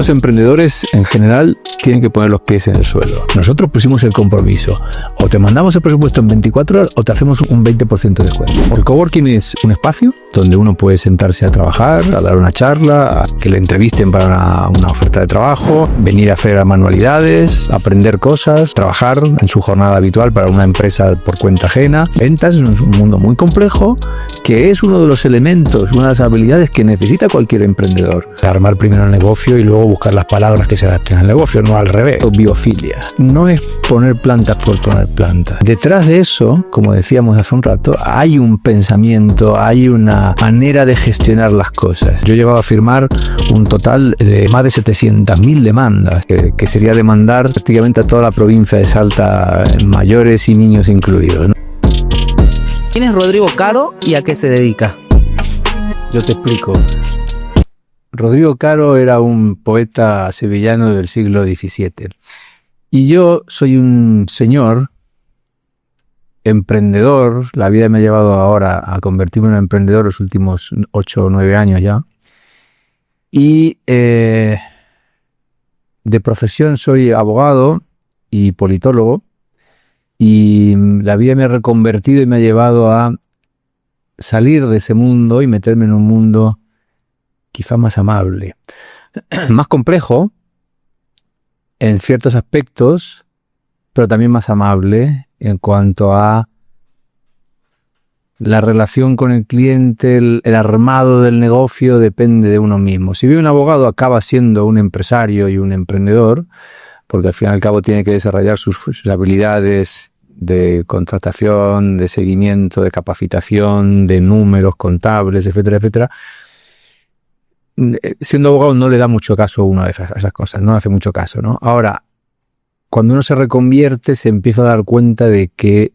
Los emprendedores en general tienen que poner los pies en el suelo. Nosotros pusimos el compromiso. O te mandamos el presupuesto en 24 horas o te hacemos un 20% de descuento. El coworking es un espacio donde uno puede sentarse a trabajar, a dar una charla, a que le entrevisten para una oferta de trabajo, venir a hacer manualidades, aprender cosas, trabajar en su jornada habitual para una empresa por cuenta ajena. Ventas es un mundo muy complejo que es uno de los elementos, una de las habilidades que necesita cualquier emprendedor. Armar primero el negocio y luego buscar las palabras que se adapten al negocio, no al revés. Biofilia. No es poner plantas por poner plantas. Detrás de eso, como decíamos hace un rato, hay un pensamiento, hay una manera de gestionar las cosas. Yo he llegado a firmar un total de más de 700.000 demandas, que sería demandar prácticamente a toda la provincia de Salta, mayores y niños incluidos, ¿no? ¿Quién es Rodrigo Caro y a qué se dedica? Yo te explico. Rodrigo Caro era un poeta sevillano del siglo XVII. Y yo soy un señor emprendedor. La vida me ha llevado ahora a convertirme en un emprendedor los últimos 8 o 9 años ya. Y de profesión soy abogado y politólogo. Y la vida me ha reconvertido y me ha llevado a salir de ese mundo y meterme en un mundo quizá más amable, más complejo en ciertos aspectos, pero también más amable en cuanto a la relación con el cliente, el armado del negocio depende de uno mismo. Si bien un abogado acaba siendo un empresario y un emprendedor, porque al fin y al cabo tiene que desarrollar sus habilidades de contratación, de seguimiento, de capacitación, de números contables, etcétera, etcétera. Siendo abogado no le da mucho caso a una de esas cosas, no le hace mucho caso, ¿no? Ahora, cuando uno se reconvierte se empieza a dar cuenta de que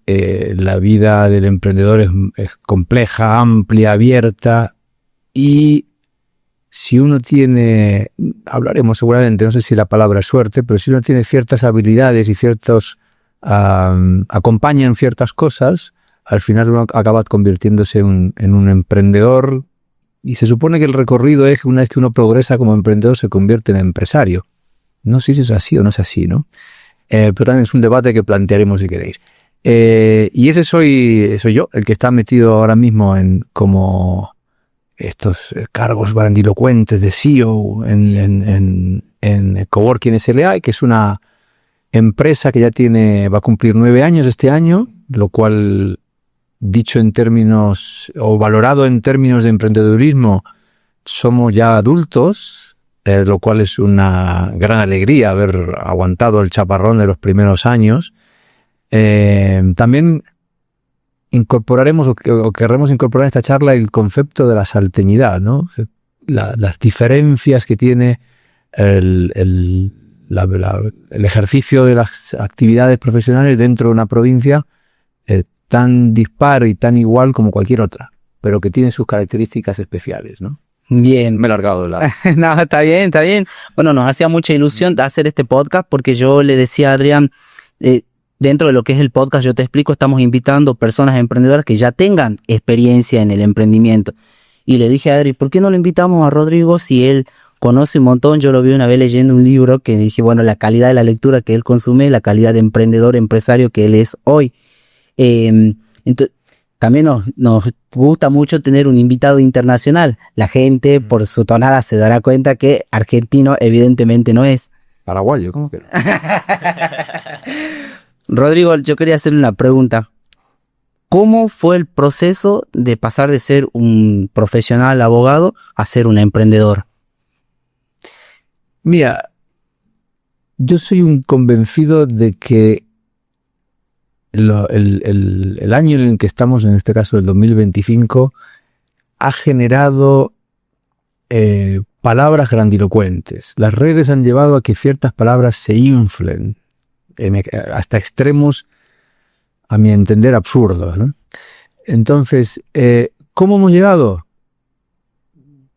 la vida del emprendedor es compleja, amplia, abierta, y si uno tiene, hablaremos seguramente, no sé si la palabra es suerte, pero si uno tiene ciertas habilidades y ciertos acompaña en ciertas cosas, al final uno acaba convirtiéndose en un emprendedor. Y se supone que el recorrido es que una vez que uno progresa como emprendedor se convierte en empresario. No sé si es así o no es así, ¿no? Pero también es un debate que plantearemos si queréis. Y ese soy yo, el que está metido ahora mismo en como estos cargos grandilocuentes de CEO en Coworking SLA, que es una empresa que ya va a cumplir 9 años este año, lo cual, dicho en términos o valorado en términos de emprendedurismo, somos ya adultos, lo cual es una gran alegría haber aguantado el chaparrón de los primeros años. También incorporaremos o querremos incorporar en esta charla el concepto de la salteñidad, ¿no? Las diferencias que tiene el ejercicio de las actividades profesionales dentro de una provincia tan disparo y tan igual como cualquier otra, pero que tiene sus características especiales, ¿no? Bien. Me he largado de lado. No, está bien, está bien. Bueno, nos hacía mucha ilusión hacer este podcast porque yo le decía a Adrián, dentro de lo que es el podcast, yo te explico, estamos invitando personas emprendedoras que ya tengan experiencia en el emprendimiento. Y le dije a Adri, ¿por qué no lo invitamos a Rodrigo si él conoce un montón? Yo lo vi una vez leyendo un libro que dije, bueno, la calidad de la lectura que él consume, la calidad de emprendedor, empresario que él es hoy. Entonces, también nos gusta mucho tener un invitado internacional. La gente por su tonada se dará cuenta que argentino evidentemente no es. Paraguayo, ¿cómo que no? Rodrigo, yo quería hacerle una pregunta. ¿Cómo fue el proceso de pasar de ser un profesional abogado a ser un emprendedor? Mira, yo soy un convencido de que el año en el que estamos, en este caso el 2025, ha generado palabras grandilocuentes. Las redes han llevado a que ciertas palabras se inflen hasta extremos, a mi entender, absurdos, ¿no? Entonces, ¿cómo hemos llegado?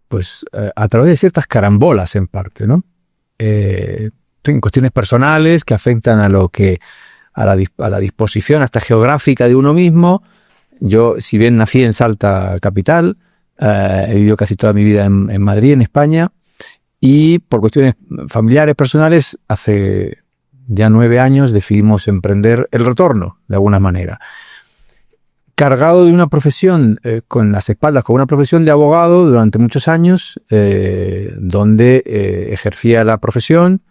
Pues a través de ciertas carambolas en parte, ¿no? En cuestiones personales que afectan a la disposición hasta geográfica de uno mismo. Yo, si bien nací en Salta capital, he vivido casi toda mi vida en Madrid, en España, Y por cuestiones familiares, personales, hace ya 9 años decidimos emprender el retorno, de alguna manera. Cargado de una profesión, con las espaldas, con una profesión de abogado durante muchos años, donde ejercía la profesión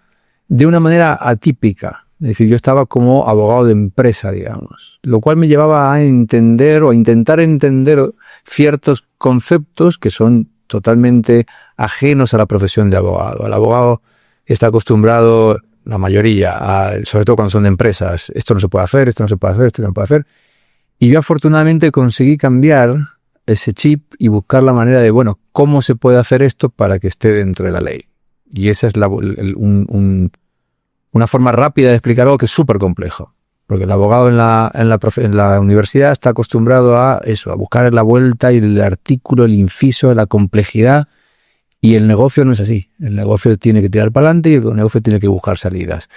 de una manera atípica. Es decir, yo estaba como abogado de empresa, digamos, lo cual me llevaba a entender o a intentar entender ciertos conceptos que son totalmente ajenos a la profesión de abogado. El abogado está acostumbrado, la mayoría, sobre todo cuando son de empresas, esto no se puede hacer, esto no se puede hacer, esto no se puede hacer. Y yo afortunadamente conseguí cambiar ese chip y buscar la manera de, bueno, ¿cómo se puede hacer esto para que esté dentro de la ley? Y esa es una forma rápida de explicar algo que es súper complejo. Porque el abogado en la universidad está acostumbrado a eso, a buscar la vuelta y el artículo, el inciso, la complejidad. Y el negocio no es así. El negocio tiene que tirar para adelante y el negocio tiene que buscar salidas.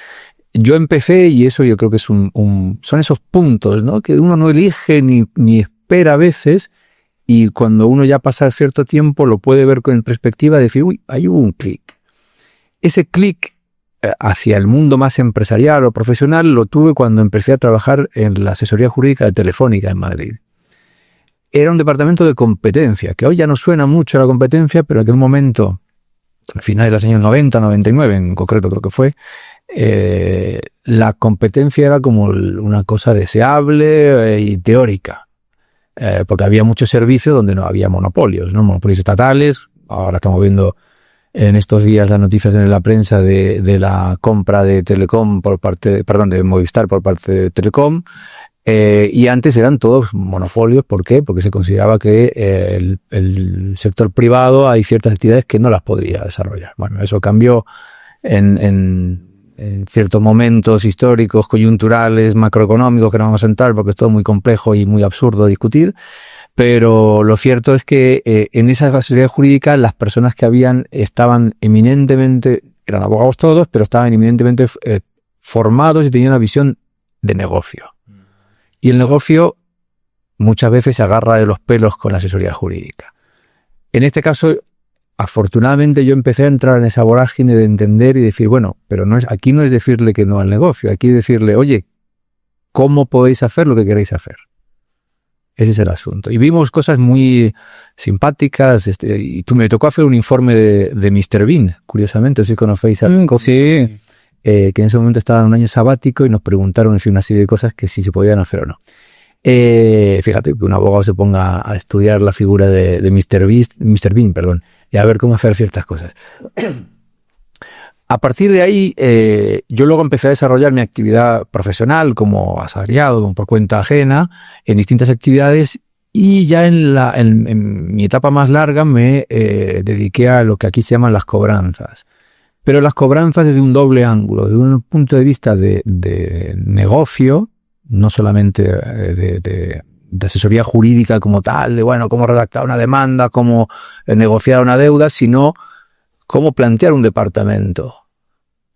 Yo empecé, y eso yo creo que es son esos puntos, ¿no? Que uno no elige ni espera a veces, y cuando uno ya pasa cierto tiempo lo puede ver con perspectiva de decir, uy, ahí hubo un clic. Ese clic hacia el mundo más empresarial o profesional lo tuve cuando empecé a trabajar en la asesoría jurídica de Telefónica en Madrid. Era un departamento de competencia, que hoy ya no suena mucho a la competencia, pero en aquel momento, al final de los años 90, 99 en concreto creo que fue, la competencia era como una cosa deseable y teórica, porque había muchos servicios donde no había monopolios, ¿no? Monopolios estatales. Ahora estamos viendo en estos días las noticias en la prensa de la compra de Telecom de Movistar por parte de Telecom, y antes eran todos monopolios. ¿Por qué? Porque se consideraba que el sector privado hay ciertas actividades que no las podía desarrollar. Bueno, eso cambió en ciertos momentos históricos, coyunturales, macroeconómicos, que no vamos a entrar porque es todo muy complejo y muy absurdo discutir. Pero lo cierto es que en esa asesoría jurídica las personas que estaban eminentemente, eran abogados todos, pero estaban eminentemente formados y tenían una visión de negocio. Y el negocio muchas veces se agarra de los pelos con la asesoría jurídica. En este caso, afortunadamente yo empecé a entrar en esa vorágine de entender y decir, bueno, pero aquí no es decirle que no al negocio, aquí es decirle, oye, ¿cómo podéis hacer lo que queréis hacer? Ese es el asunto. Y vimos cosas muy simpáticas, y me tocó hacer un informe de Mr. Bean, curiosamente, si conocéis algo. Sí. Que en ese momento estaba en un año sabático y nos preguntaron, en fin, una serie de cosas que si se podían hacer o no. Fíjate, que un abogado se ponga a estudiar la figura de Mr. Bean, y a ver cómo hacer ciertas cosas. A partir de ahí, yo luego empecé a desarrollar mi actividad profesional como asalariado, por cuenta ajena, en distintas actividades, y ya en mi etapa más larga me dediqué a lo que aquí se llaman las cobranzas. Pero las cobranzas desde un doble ángulo, desde un punto de vista de negocio, no solamente de asesoría jurídica como tal, de bueno, cómo redactar una demanda, cómo negociar una deuda, sino cómo plantear un departamento.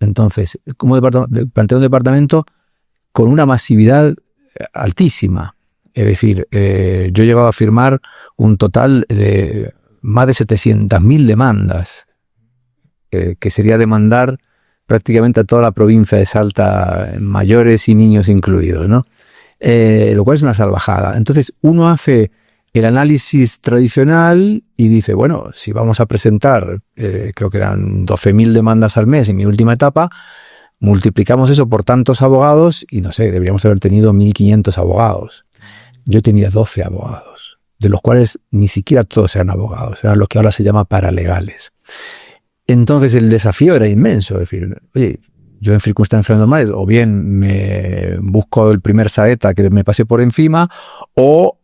Entonces, cómo plantear un departamento con una masividad altísima. Es decir, yo he llegado a firmar un total de más de 700.000 demandas, que sería demandar prácticamente a toda la provincia de Salta, mayores y niños incluidos, ¿no? Lo cual es una salvajada. Entonces, uno hace el análisis tradicional y dice, bueno, si vamos a presentar, creo que eran 12.000 demandas al mes en mi última etapa, multiplicamos eso por tantos abogados y no sé, deberíamos haber tenido 1.500 abogados. Yo tenía 12 abogados, de los cuales ni siquiera todos eran abogados, eran los que ahora se llama paralegales. Entonces el desafío era inmenso, es decir, oye, yo en circunstancias normales o bien me busco el primer saeta que me pase por encima, o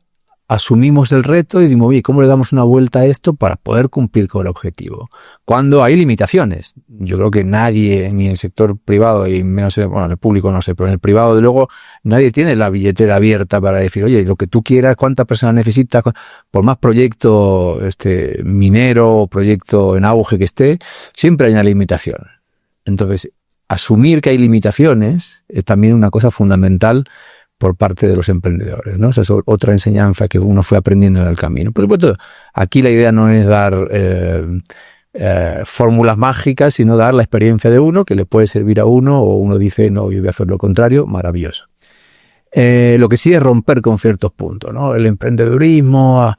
asumimos el reto y digo, oye, ¿cómo le damos una vuelta a esto para poder cumplir con el objetivo? Cuando hay limitaciones. Yo creo que nadie, ni en el sector privado, y menos, bueno, en el público no sé, pero en el privado, de luego, nadie tiene la billetera abierta para decir, oye, lo que tú quieras, cuántas personas necesitas, por más proyecto minero o proyecto en auge que esté, siempre hay una limitación. Entonces, asumir que hay limitaciones es también una cosa fundamental por parte de los emprendedores, ¿no? Esa es otra enseñanza que uno fue aprendiendo en el camino. Por supuesto, aquí la idea no es dar fórmulas mágicas, sino dar la experiencia de uno que le puede servir a uno, o uno dice, no, yo voy a hacer lo contrario, maravilloso. Lo que sí es romper con ciertos puntos, ¿no? El emprendedurismo,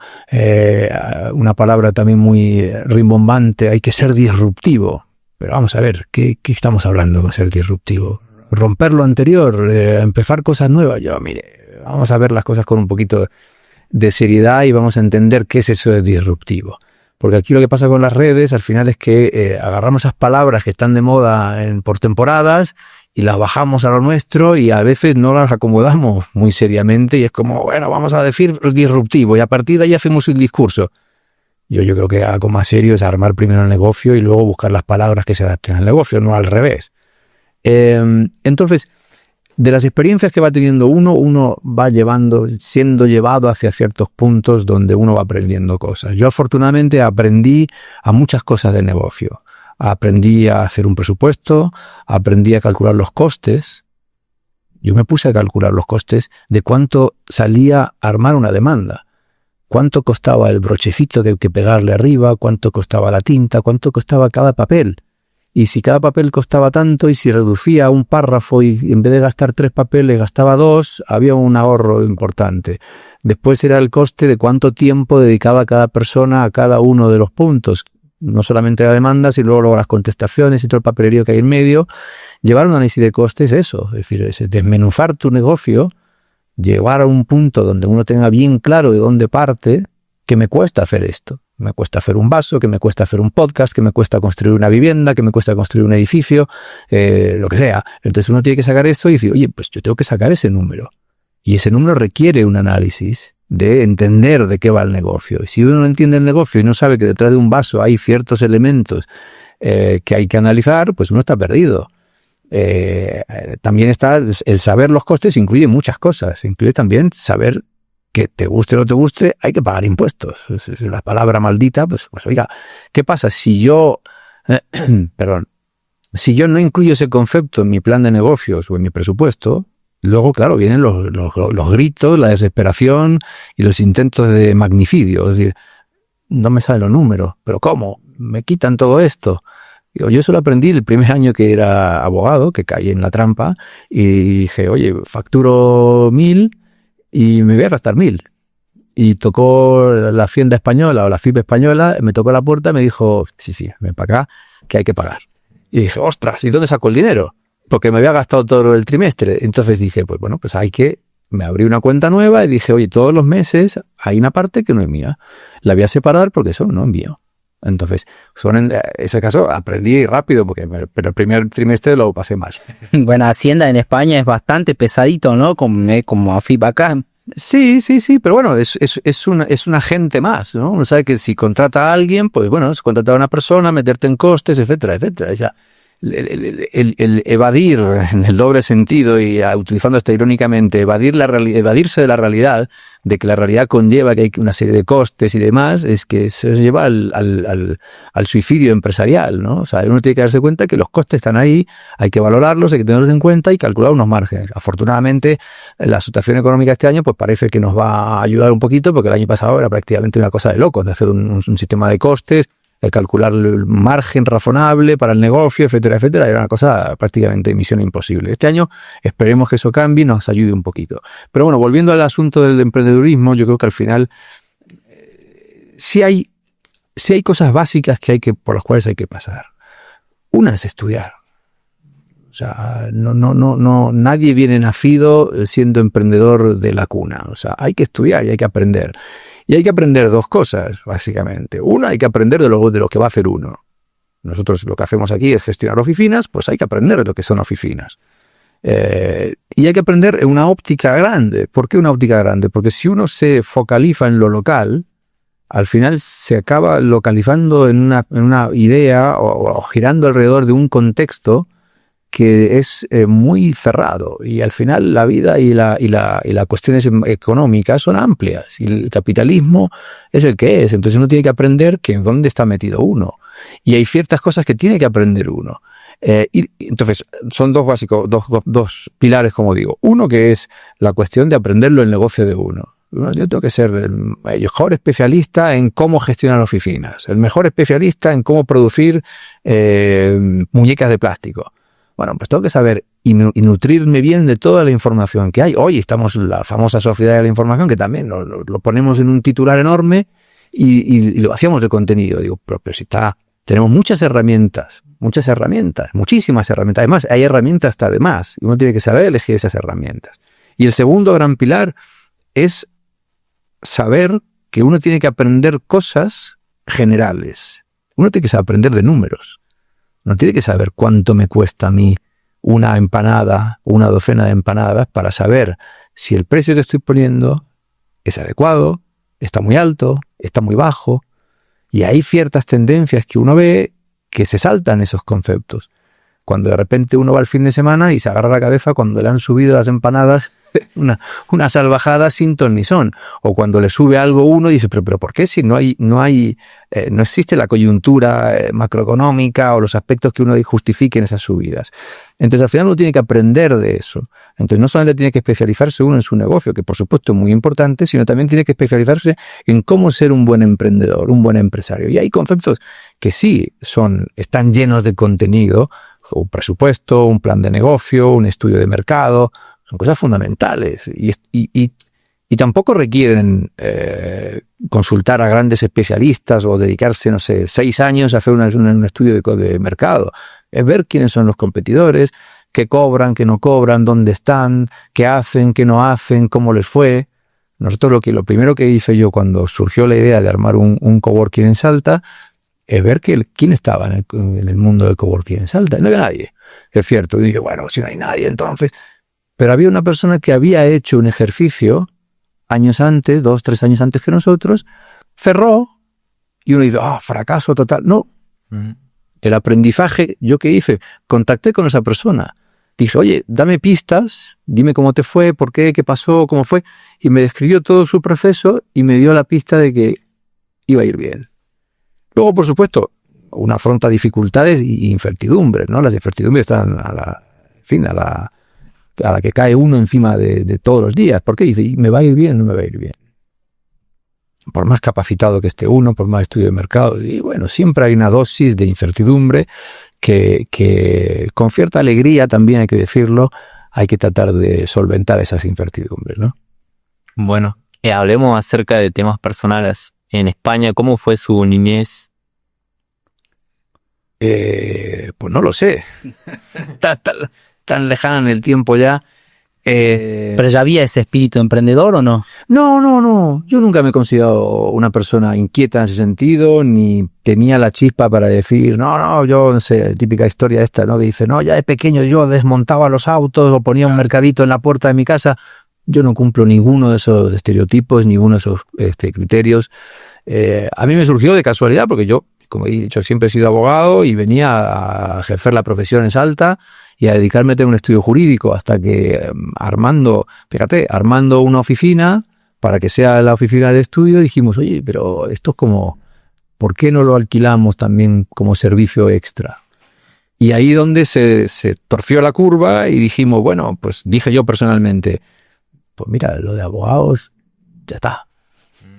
una palabra también muy rimbombante, hay que ser disruptivo. Pero vamos a ver, ¿qué estamos hablando con ser disruptivo? Romper lo anterior, empezar cosas nuevas. Mire, vamos a ver las cosas con un poquito de seriedad y vamos a entender qué es eso de disruptivo. Porque aquí lo que pasa con las redes al final es que agarramos esas palabras que están de moda por temporadas y las bajamos a lo nuestro y a veces no las acomodamos muy seriamente y es como, bueno, vamos a decir disruptivo y a partir de ahí hacemos un discurso. Yo creo que algo más serio es armar primero el negocio y luego buscar las palabras que se adapten al negocio, no al revés. Entonces, de las experiencias que va teniendo uno va siendo llevado hacia ciertos puntos donde uno va aprendiendo cosas. Yo afortunadamente aprendí a muchas cosas de negocio. Aprendí a hacer un presupuesto, aprendí a calcular los costes. Yo me puse a calcular los costes de cuánto salía armar una demanda. Cuánto costaba el brochecito que pegarle arriba, cuánto costaba la tinta, cuánto costaba cada papel. Y si cada papel costaba tanto y si reducía un párrafo y en vez de gastar 3 papeles gastaba 2, había un ahorro importante. Después era el coste de cuánto tiempo dedicaba cada persona a cada uno de los puntos. No solamente la demanda, sino luego las contestaciones y todo el papelerío que hay en medio. Llevar un análisis de costes es eso, es decir, es desmenuzar tu negocio, llevar a un punto donde uno tenga bien claro de dónde parte, que me cuesta hacer esto. Me cuesta hacer un vaso, que me cuesta hacer un podcast, que me cuesta construir una vivienda, que me cuesta construir un edificio, lo que sea. Entonces uno tiene que sacar eso y decir, oye, pues yo tengo que sacar ese número. Y ese número requiere un análisis de entender de qué va el negocio. Y si uno no entiende el negocio y no sabe que detrás de un vaso hay ciertos elementos que hay que analizar, pues uno está perdido. También está el saber los costes, incluye muchas cosas. Incluye también saber que te guste o no te guste, hay que pagar impuestos. Es la palabra maldita, pues oiga, ¿qué pasa si yo, si yo no incluyo ese concepto en mi plan de negocios o en mi presupuesto? Luego, claro, vienen los gritos, la desesperación y los intentos de magnicidio. Es decir, no me salen los números, pero ¿cómo? Me quitan todo esto. Yo eso lo aprendí el primer año que era abogado, que caí en la trampa, y dije, oye, facturo 1.000 y me voy a gastar 1.000. Y tocó la Hacienda Española o la FIP Española, me tocó la puerta y me dijo, sí, ven para acá, que hay que pagar. Y dije, ostras, ¿y dónde saco el dinero? Porque me había gastado todo el trimestre. Entonces dije, pues bueno, pues me abrí una cuenta nueva y dije, oye, todos los meses hay una parte que no es mía. La voy a separar porque eso no es mío. Entonces, en ese caso aprendí rápido, pero el primer trimestre lo pasé mal. Bueno, Hacienda en España es bastante pesadito, ¿no? Como AFIP acá. Sí, pero bueno, es un agente más, ¿no? Uno sabe que si contrata a alguien, pues bueno, es contratar a una persona, meterte en costes, etcétera. Ya, el evadir en el doble sentido y utilizando esto irónicamente, evadirse de la realidad, de que la realidad conlleva que hay una serie de costes y demás, es que se lleva al suicidio empresarial, ¿no? O sea, uno tiene que darse cuenta que los costes están ahí, hay que valorarlos, hay que tenerlos en cuenta y calcular unos márgenes. Afortunadamente, la situación económica este año pues parece que nos va a ayudar un poquito, porque el año pasado era prácticamente una cosa de locos, de hacer un sistema de costes, calcular el margen razonable para el negocio, etcétera, era una cosa prácticamente misión imposible. Este año esperemos que eso cambie y nos ayude un poquito. Pero bueno, volviendo al asunto del emprendedurismo, yo creo que al final sí hay cosas básicas por las cuales hay que pasar. Una es estudiar. O sea, no, nadie viene nacido siendo emprendedor de la cuna. O sea, hay que estudiar y hay que aprender. Y hay que aprender 2 cosas, básicamente. Una, hay que aprender de lo que va a hacer uno. Nosotros lo que hacemos aquí es gestionar oficinas, pues hay que aprender de lo que son oficinas. Y hay que aprender en una óptica grande. ¿Por qué una óptica grande? Porque si uno se focaliza en lo local, al final se acaba localizando en una idea o girando alrededor de un contexto que es muy cerrado, y al final la vida y las cuestiones económicas son amplias y el capitalismo es el que es. Entonces uno tiene que aprender que en dónde está metido uno, y hay ciertas cosas que tiene que aprender uno. Y entonces son 2 pilares, como digo. Uno, que es la cuestión de aprenderlo el negocio de uno. Yo tengo que ser el mejor especialista en cómo gestionar oficinas, el mejor especialista en cómo producir muñecas de plástico. Bueno, pues tengo que saber y nutrirme bien de toda la información que hay. Hoy estamos en la famosa sociedad de la información, que también lo ponemos en un titular enorme y lo hacíamos de contenido. Digo, pero si tenemos muchas herramientas, muchísimas herramientas. Además, hay herramientas hasta de más, y uno tiene que saber elegir esas herramientas. Y el segundo gran pilar es saber que uno tiene que aprender cosas generales. Uno tiene que aprender de números. Uno tiene que saber cuánto me cuesta a mí una empanada, una docena de empanadas, para saber si el precio que estoy poniendo es adecuado, está muy alto, está muy bajo. Y hay ciertas tendencias que uno ve que se saltan esos conceptos. Cuando de repente uno va al fin de semana y se agarra la cabeza cuando le han subido las empanadas una salvajada sin ton ni son. O cuando le sube algo uno y dice, pero ¿por qué si no existe la coyuntura macroeconómica o los aspectos que uno justifiquen esas subidas? Entonces al final uno tiene que aprender de eso. Entonces no solamente tiene que especializarse uno en su negocio, que por supuesto es muy importante, sino también tiene que especializarse en cómo ser un buen emprendedor, un buen empresario. Y hay conceptos que sí están llenos de contenido, un presupuesto, un plan de negocio, un estudio de mercado. Son cosas fundamentales y tampoco requieren consultar a grandes especialistas o dedicarse, 6 años a hacer un estudio de mercado. Es ver quiénes son los competidores, qué cobran, qué no cobran, dónde están, qué hacen, qué no hacen, cómo les fue. Nosotros lo primero que hice yo cuando surgió la idea de armar un coworking en Salta es ver quién estaba en el mundo del coworking en Salta. No había nadie, es cierto. Y dije, bueno, si no hay nadie, entonces... Pero había una persona que había hecho un ejercicio años antes, 2, 3 años antes que nosotros, cerró y uno dice, fracaso total. No, el aprendizaje, ¿yo qué hice? Contacté con esa persona. Dije, oye, dame pistas, dime cómo te fue, por qué, qué pasó, cómo fue. Y me describió todo su proceso y me dio la pista de que iba a ir bien. Luego, por supuesto, uno afronta dificultades y incertidumbres, ¿no? Las incertidumbres están a la que cae uno encima de todos los días. ¿Por qué? Dice, ¿me va a ir bien o no me va a ir bien? Por más capacitado que esté uno, por más estudio de mercado. Y bueno, siempre hay una dosis de incertidumbre que con cierta alegría, también hay que decirlo, hay que tratar de solventar esas incertidumbres, ¿no? Bueno, hablemos acerca de temas personales. En España, ¿cómo fue su niñez? Pues no lo sé. Tan lejana en el tiempo ya. ¿Pero ya había ese espíritu emprendedor o no? No. Yo nunca me he considerado una persona inquieta en ese sentido, ni tenía la chispa para decir, yo no sé, típica historia esta, ¿no? Que dice, ya de pequeño yo desmontaba los autos o ponía un mercadito en la puerta de mi casa. Yo no cumplo ninguno de esos estereotipos, ninguno de esos criterios. A mí me surgió de casualidad porque yo, como he dicho, siempre he sido abogado y venía a ejercer la profesión en Salta y a dedicarme a un estudio jurídico hasta que armando una oficina para que sea la oficina de estudio, dijimos, oye, pero esto es como, ¿por qué no lo alquilamos también como servicio extra? Y ahí donde se torció la curva y dijimos, bueno, pues dije yo personalmente, pues mira, lo de abogados, ya está,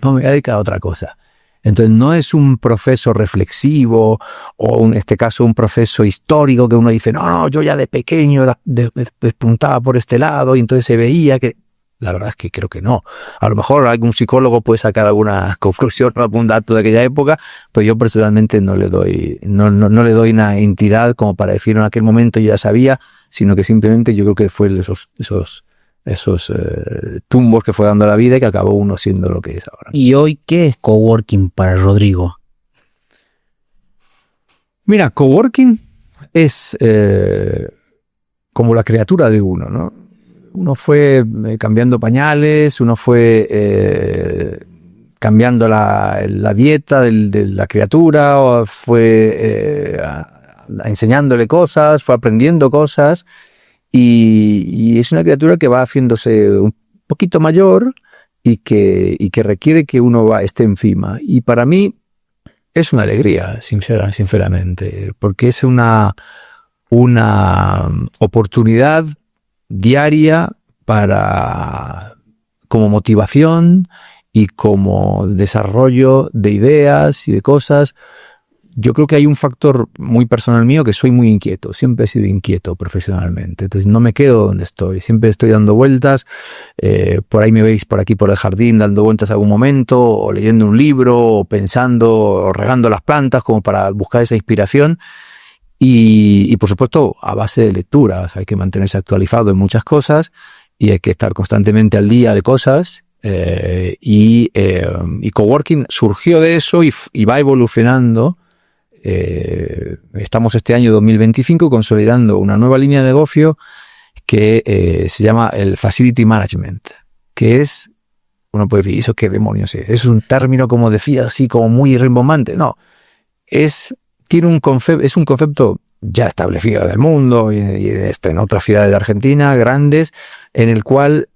no me voy a dedicar a otra cosa. Entonces no es un proceso reflexivo o en este caso un proceso histórico que uno dice, yo ya de pequeño despuntaba por este lado y entonces se veía que... La verdad es que creo que no. A lo mejor algún psicólogo puede sacar alguna conclusión o algún dato de aquella época, pero yo personalmente no le doy una entidad como para decir en aquel momento yo ya sabía, sino que simplemente yo creo que fue esos tumbos que fue dando la vida y que acabó uno siendo lo que es ahora. ¿Y hoy qué es coworking para Rodrigo? Mira, coworking es como la criatura de uno, ¿no? Uno fue cambiando pañales, uno fue cambiando la dieta de la criatura, o fue enseñándole cosas, fue aprendiendo cosas. Y es una criatura que va haciéndose un poquito mayor y que requiere que uno esté encima. Y para mí es una alegría, sinceramente, porque es una oportunidad diaria para como motivación y como desarrollo de ideas y de cosas. Yo creo que hay un factor muy personal mío, que soy muy inquieto, siempre he sido inquieto profesionalmente, entonces no me quedo donde estoy, siempre estoy dando vueltas, por ahí me veis por aquí por el jardín dando vueltas algún momento, o leyendo un libro, o pensando, o regando las plantas como para buscar esa inspiración, y por supuesto a base de lecturas, hay que mantenerse actualizado en muchas cosas, y hay que estar constantemente al día de cosas, y Coworking surgió de eso y va evolucionando. Estamos este año 2025 consolidando una nueva línea de negocio que se llama el Facility Management, que es, uno puede decir, ¿eso qué demonios es? Es un término, como decía, así como muy rimbombante. No, es un concepto ya establecido del mundo y en otras ciudades de Argentina grandes, en el cual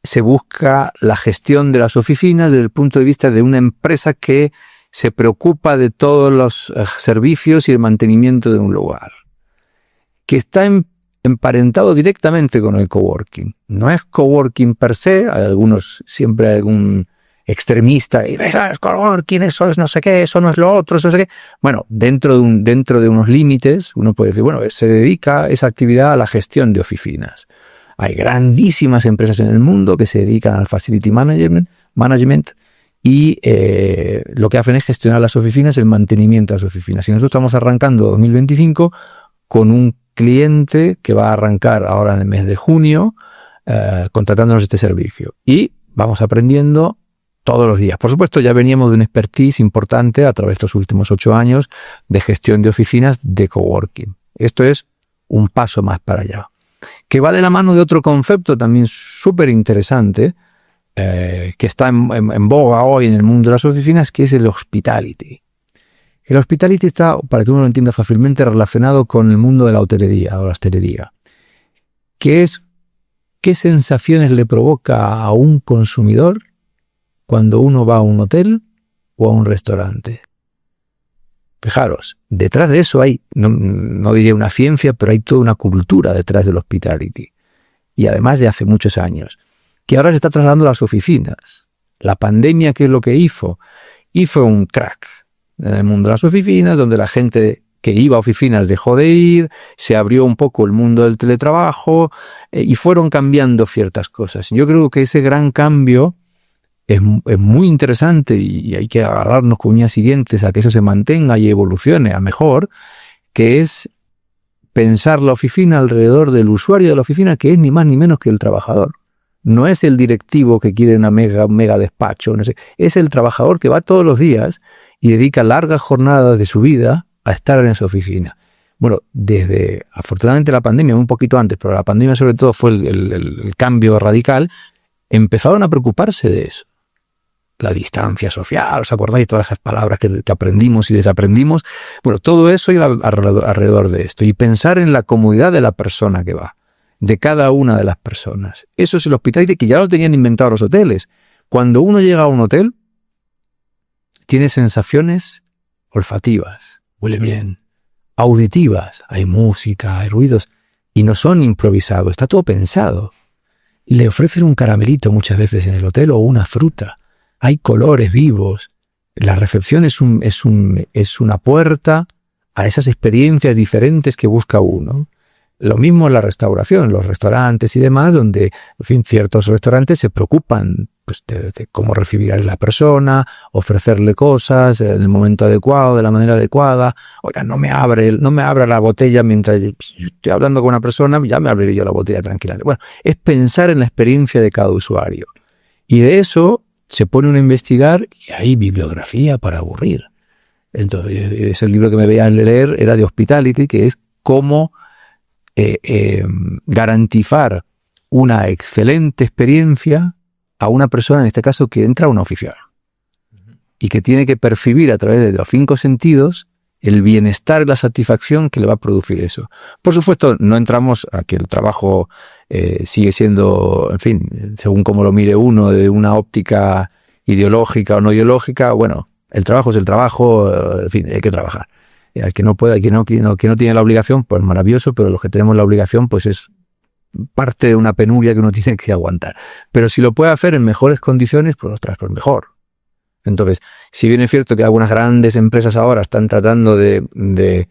se busca la gestión de las oficinas desde el punto de vista de una empresa que se preocupa de todos los servicios y el mantenimiento de un lugar, que está emparentado directamente con el coworking. No es coworking per se, siempre hay algún extremista, y eso es coworking, eso es no sé qué, eso no es lo otro, eso no sé qué. Bueno, dentro de unos límites, uno puede decir, bueno, se dedica esa actividad a la gestión de oficinas. Hay grandísimas empresas en el mundo que se dedican al Facility Management, y lo que hacen es gestionar las oficinas, el mantenimiento de las oficinas. Y nosotros estamos arrancando 2025 con un cliente que va a arrancar ahora en el mes de junio contratándonos este servicio. Y vamos aprendiendo todos los días. Por supuesto, ya veníamos de un expertise importante a través de estos últimos 8 años de gestión de oficinas de coworking. Esto es un paso más para allá, que va de la mano de otro concepto también súper interesante, que está en boga hoy en el mundo de las oficinas, que es el hospitality. El hospitality está, para que uno lo entienda fácilmente, relacionado con el mundo de la hotelería o la hostelería, que es qué sensaciones le provoca a un consumidor cuando uno va a un hotel o a un restaurante. Fijaros, detrás de eso hay, no diría una ciencia, pero hay toda una cultura detrás del hospitality, y además de hace muchos años, que ahora se está trasladando a las oficinas. La pandemia, ¿qué es lo que hizo? Hizo un crack en el mundo de las oficinas, donde la gente que iba a oficinas dejó de ir, se abrió un poco el mundo del teletrabajo, y fueron cambiando ciertas cosas. Yo creo que ese gran cambio es muy interesante, y hay que agarrarnos con uñas siguientes a que eso se mantenga y evolucione a mejor, que es pensar la oficina alrededor del usuario de la oficina, que es ni más ni menos que el trabajador. No es el directivo que quiere un mega despacho, no sé. Es el trabajador que va todos los días y dedica largas jornadas de su vida a estar en esa oficina. Bueno, desde afortunadamente la pandemia, un poquito antes, pero la pandemia sobre todo fue el cambio radical, empezaron a preocuparse de eso. La distancia social, ¿os acordáis? Todas esas palabras que aprendimos y desaprendimos. Bueno, todo eso iba alrededor de esto. Y pensar en la comodidad de la persona que va, de cada una de las personas. Eso es el hospitality, que ya lo tenían inventado los hoteles. Cuando uno llega a un hotel, tiene sensaciones olfativas, huele bien, auditivas, hay música, hay ruidos, y no son improvisados, está todo pensado. Y le ofrecen un caramelito muchas veces en el hotel, o una fruta. Hay colores vivos. La recepción es una puerta a esas experiencias diferentes que busca uno. Lo mismo en la restauración, los restaurantes y demás, donde, en fin, ciertos restaurantes se preocupan pues, de cómo recibir a la persona, ofrecerle cosas en el momento adecuado, de la manera adecuada. Oiga, no me abra la botella mientras estoy hablando con una persona, ya me abriré yo la botella tranquilamente. Bueno, es pensar en la experiencia de cada usuario. Y de eso se pone uno a investigar, y hay bibliografía para aburrir. Entonces, ese libro que me veían leer era de Hospitality, que es cómo garantizar una excelente experiencia a una persona, en este caso, que entra a una oficina y que tiene que percibir a través de los 5 sentidos el bienestar y la satisfacción que le va a producir eso. Por supuesto, no entramos a que el trabajo sigue siendo, en fin, según como lo mire uno, de una óptica ideológica o no ideológica. Bueno, el trabajo es el trabajo, en fin, hay que trabajar. Al que no pueda, al que no tiene la obligación, pues maravilloso, pero los que tenemos la obligación, pues es parte de una penuria que uno tiene que aguantar. Pero si lo puede hacer en mejores condiciones, pues ostras, pues mejor. Entonces, si bien es cierto que algunas grandes empresas ahora están tratando de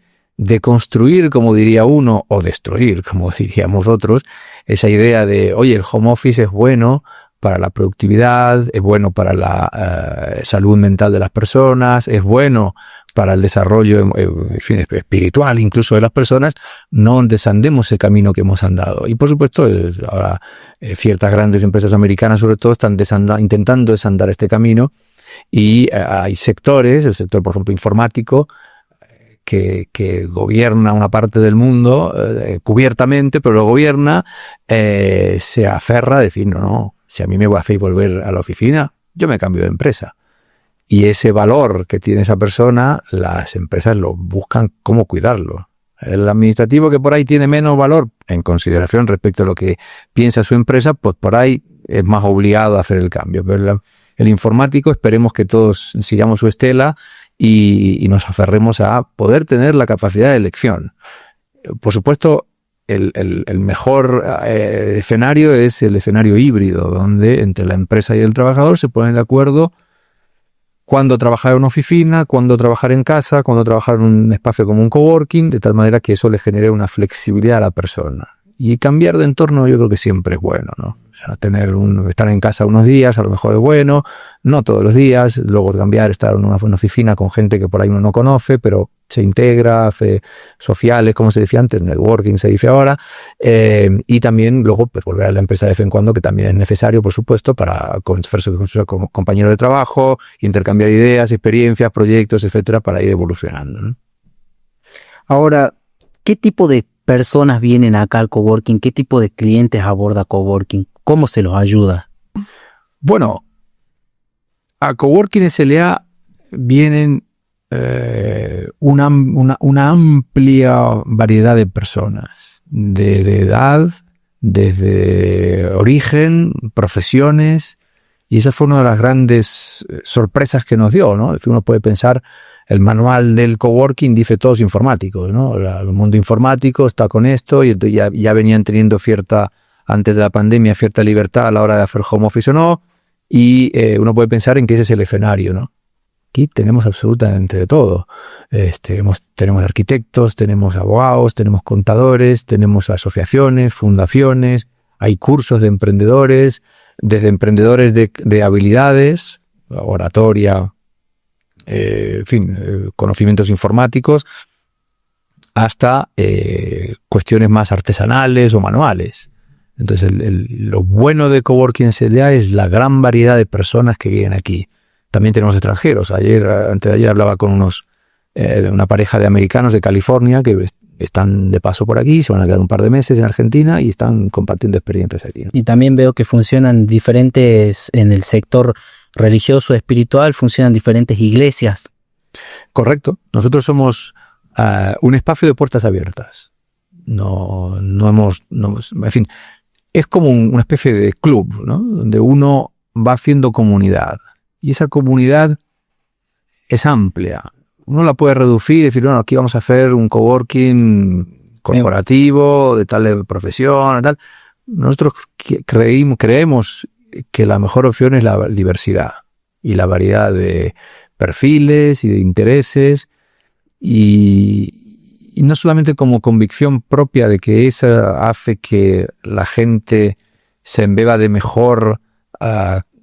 construir, como diría uno, o destruir, como diríamos otros, esa idea de, oye, el home office es bueno para la productividad, es bueno para la salud mental de las personas, es bueno para el desarrollo en fin, espiritual incluso de las personas, no desandemos ese camino que hemos andado. Y por supuesto, ahora ciertas grandes empresas americanas sobre todo están intentando desandar este camino, y hay sectores, el sector por ejemplo informático, que gobierna una parte del mundo cubiertamente, pero lo gobierna, se aferra a decir, no, si a mí me hacéis volver a la oficina, yo me cambio de empresa. Y ese valor que tiene esa persona, las empresas lo buscan cómo cuidarlo. El administrativo que por ahí tiene menos valor en consideración respecto a lo que piensa su empresa, pues por ahí es más obligado a hacer el cambio. Pero el informático, esperemos que todos sigamos su estela y nos aferremos a poder tener la capacidad de elección. Por supuesto, el mejor escenario es el escenario híbrido, donde entre la empresa y el trabajador se ponen de acuerdo cuándo trabajar en una oficina, cuándo trabajar en casa, cuándo trabajar en un espacio como un coworking, de tal manera que eso le genere una flexibilidad a la persona. Y cambiar de entorno yo creo que siempre es bueno, ¿no? O sea, estar en casa unos días a lo mejor es bueno, no todos los días, luego cambiar, estar en una oficina con gente que por ahí uno no conoce, pero se integra, hace sociales, como se decía antes, networking se dice ahora, y también luego pues, volver a la empresa de vez en cuando, que también es necesario, por supuesto, para conversar con sus compañeros de trabajo, intercambiar ideas, experiencias, proyectos, etcétera, para ir evolucionando, ¿no? Ahora, ¿qué tipo de personas vienen acá al coworking? ¿Qué tipo de clientes aborda coworking? ¿Cómo se los ayuda? Bueno, a Coworking SLA vienen una amplia variedad de personas, de edad, desde origen, profesiones, y esa fue una de las grandes sorpresas que nos dio, ¿no? Uno puede pensar, el manual del coworking dice todos informáticos, ¿no? El mundo informático está con esto, y entonces ya venían teniendo antes de la pandemia, cierta libertad a la hora de hacer home office o no, y uno puede pensar en que ese es el escenario, ¿no? Aquí tenemos absolutamente de todo. Tenemos arquitectos, tenemos abogados, tenemos contadores, tenemos asociaciones, fundaciones, hay cursos de emprendedores, desde emprendedores de habilidades, oratoria, conocimientos informáticos, hasta cuestiones más artesanales o manuales. Entonces, lo bueno de Coworking SLA es la gran variedad de personas que vienen aquí. También tenemos extranjeros. Antes de ayer hablaba con una pareja de americanos de California que están de paso por aquí, se van a quedar un par de meses en Argentina y están compartiendo experiencias aquí, ¿no? Y también veo que funcionan diferentes, en el sector religioso espiritual, funcionan diferentes iglesias. Correcto. Nosotros somos un espacio de puertas abiertas. En fin, es como una especie de club, ¿no? Donde uno va haciendo comunidad. Y esa comunidad es amplia. Uno la puede reducir y decir, bueno, aquí vamos a hacer un coworking corporativo, de tal profesión, tal. Nosotros creemos que la mejor opción es la diversidad y la variedad de perfiles y de intereses, y no solamente como convicción propia de que esa hace que la gente se embeba de mejor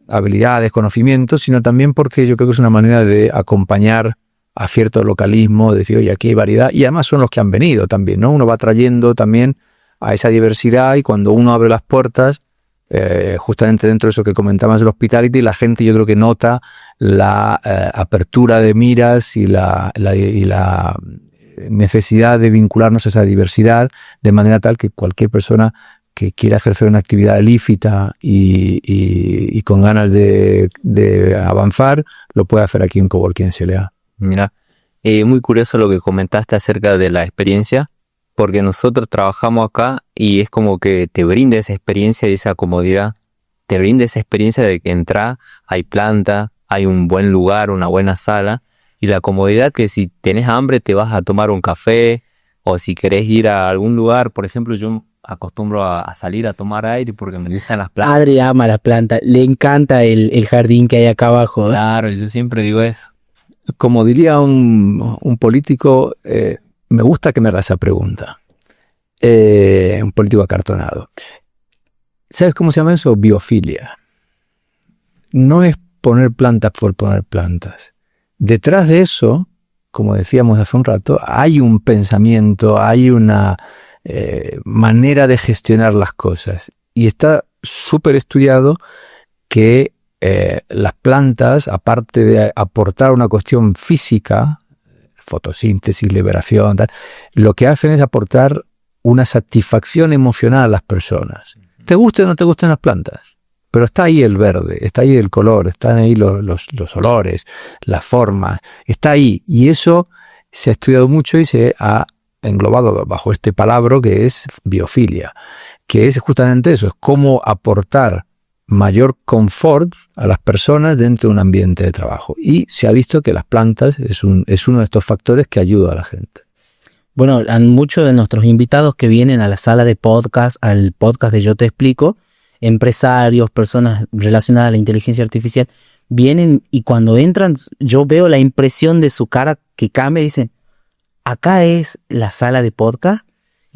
habilidades, conocimientos, sino también porque yo creo que es una manera de acompañar a cierto localismo, de decir, oye, aquí hay variedad, y además son los que han venido también, ¿no? Uno va trayendo también a esa diversidad, y cuando uno abre las puertas, justamente dentro de eso que comentabas del hospitality, la gente yo creo que nota la apertura de miras y la necesidad de vincularnos a esa diversidad, de manera tal que cualquier persona que quiera ejercer una actividad lícita y con ganas de avanzar, lo puede hacer aquí en Coworking SLA. Mira, muy curioso lo que comentaste acerca de la experiencia, porque nosotros trabajamos acá y es como que te brinda esa experiencia y esa comodidad, te brinda esa experiencia de que entras, hay planta, hay un buen lugar, una buena sala, y la comodidad que si tenés hambre te vas a tomar un café, o si querés ir a algún lugar. Por ejemplo, yo acostumbro a salir a tomar aire porque me gustan las plantas. Adri ama la planta, le encanta el jardín que hay acá abajo. Claro, yo siempre digo eso. Como diría un político, me gusta que me haga esa pregunta. Un político acartonado. ¿Sabes cómo se llama eso? Biofilia. No es poner plantas por poner plantas. Detrás de eso, como decíamos hace un rato, hay un pensamiento, hay una manera de gestionar las cosas. Y está súper estudiado que las plantas, aparte de aportar una cuestión física, fotosíntesis, liberación, tal, lo que hacen es aportar una satisfacción emocional a las personas. ¿Te gustan o no te gustan las plantas? Pero está ahí el verde, está ahí el color, están ahí los olores, las formas, está ahí. Y eso se ha estudiado mucho y se ha englobado bajo este palabra que es biofilia, que es justamente eso, es cómo aportar mayor confort a las personas dentro de un ambiente de trabajo. Y se ha visto que las plantas es uno de estos factores que ayuda a la gente. Bueno, a muchos de nuestros invitados que vienen a la sala de podcast, al podcast de Yo Te Explico, empresarios, personas relacionadas a la inteligencia artificial, vienen y cuando entran yo veo la impresión de su cara que cambia y dicen, acá es la sala de podcast,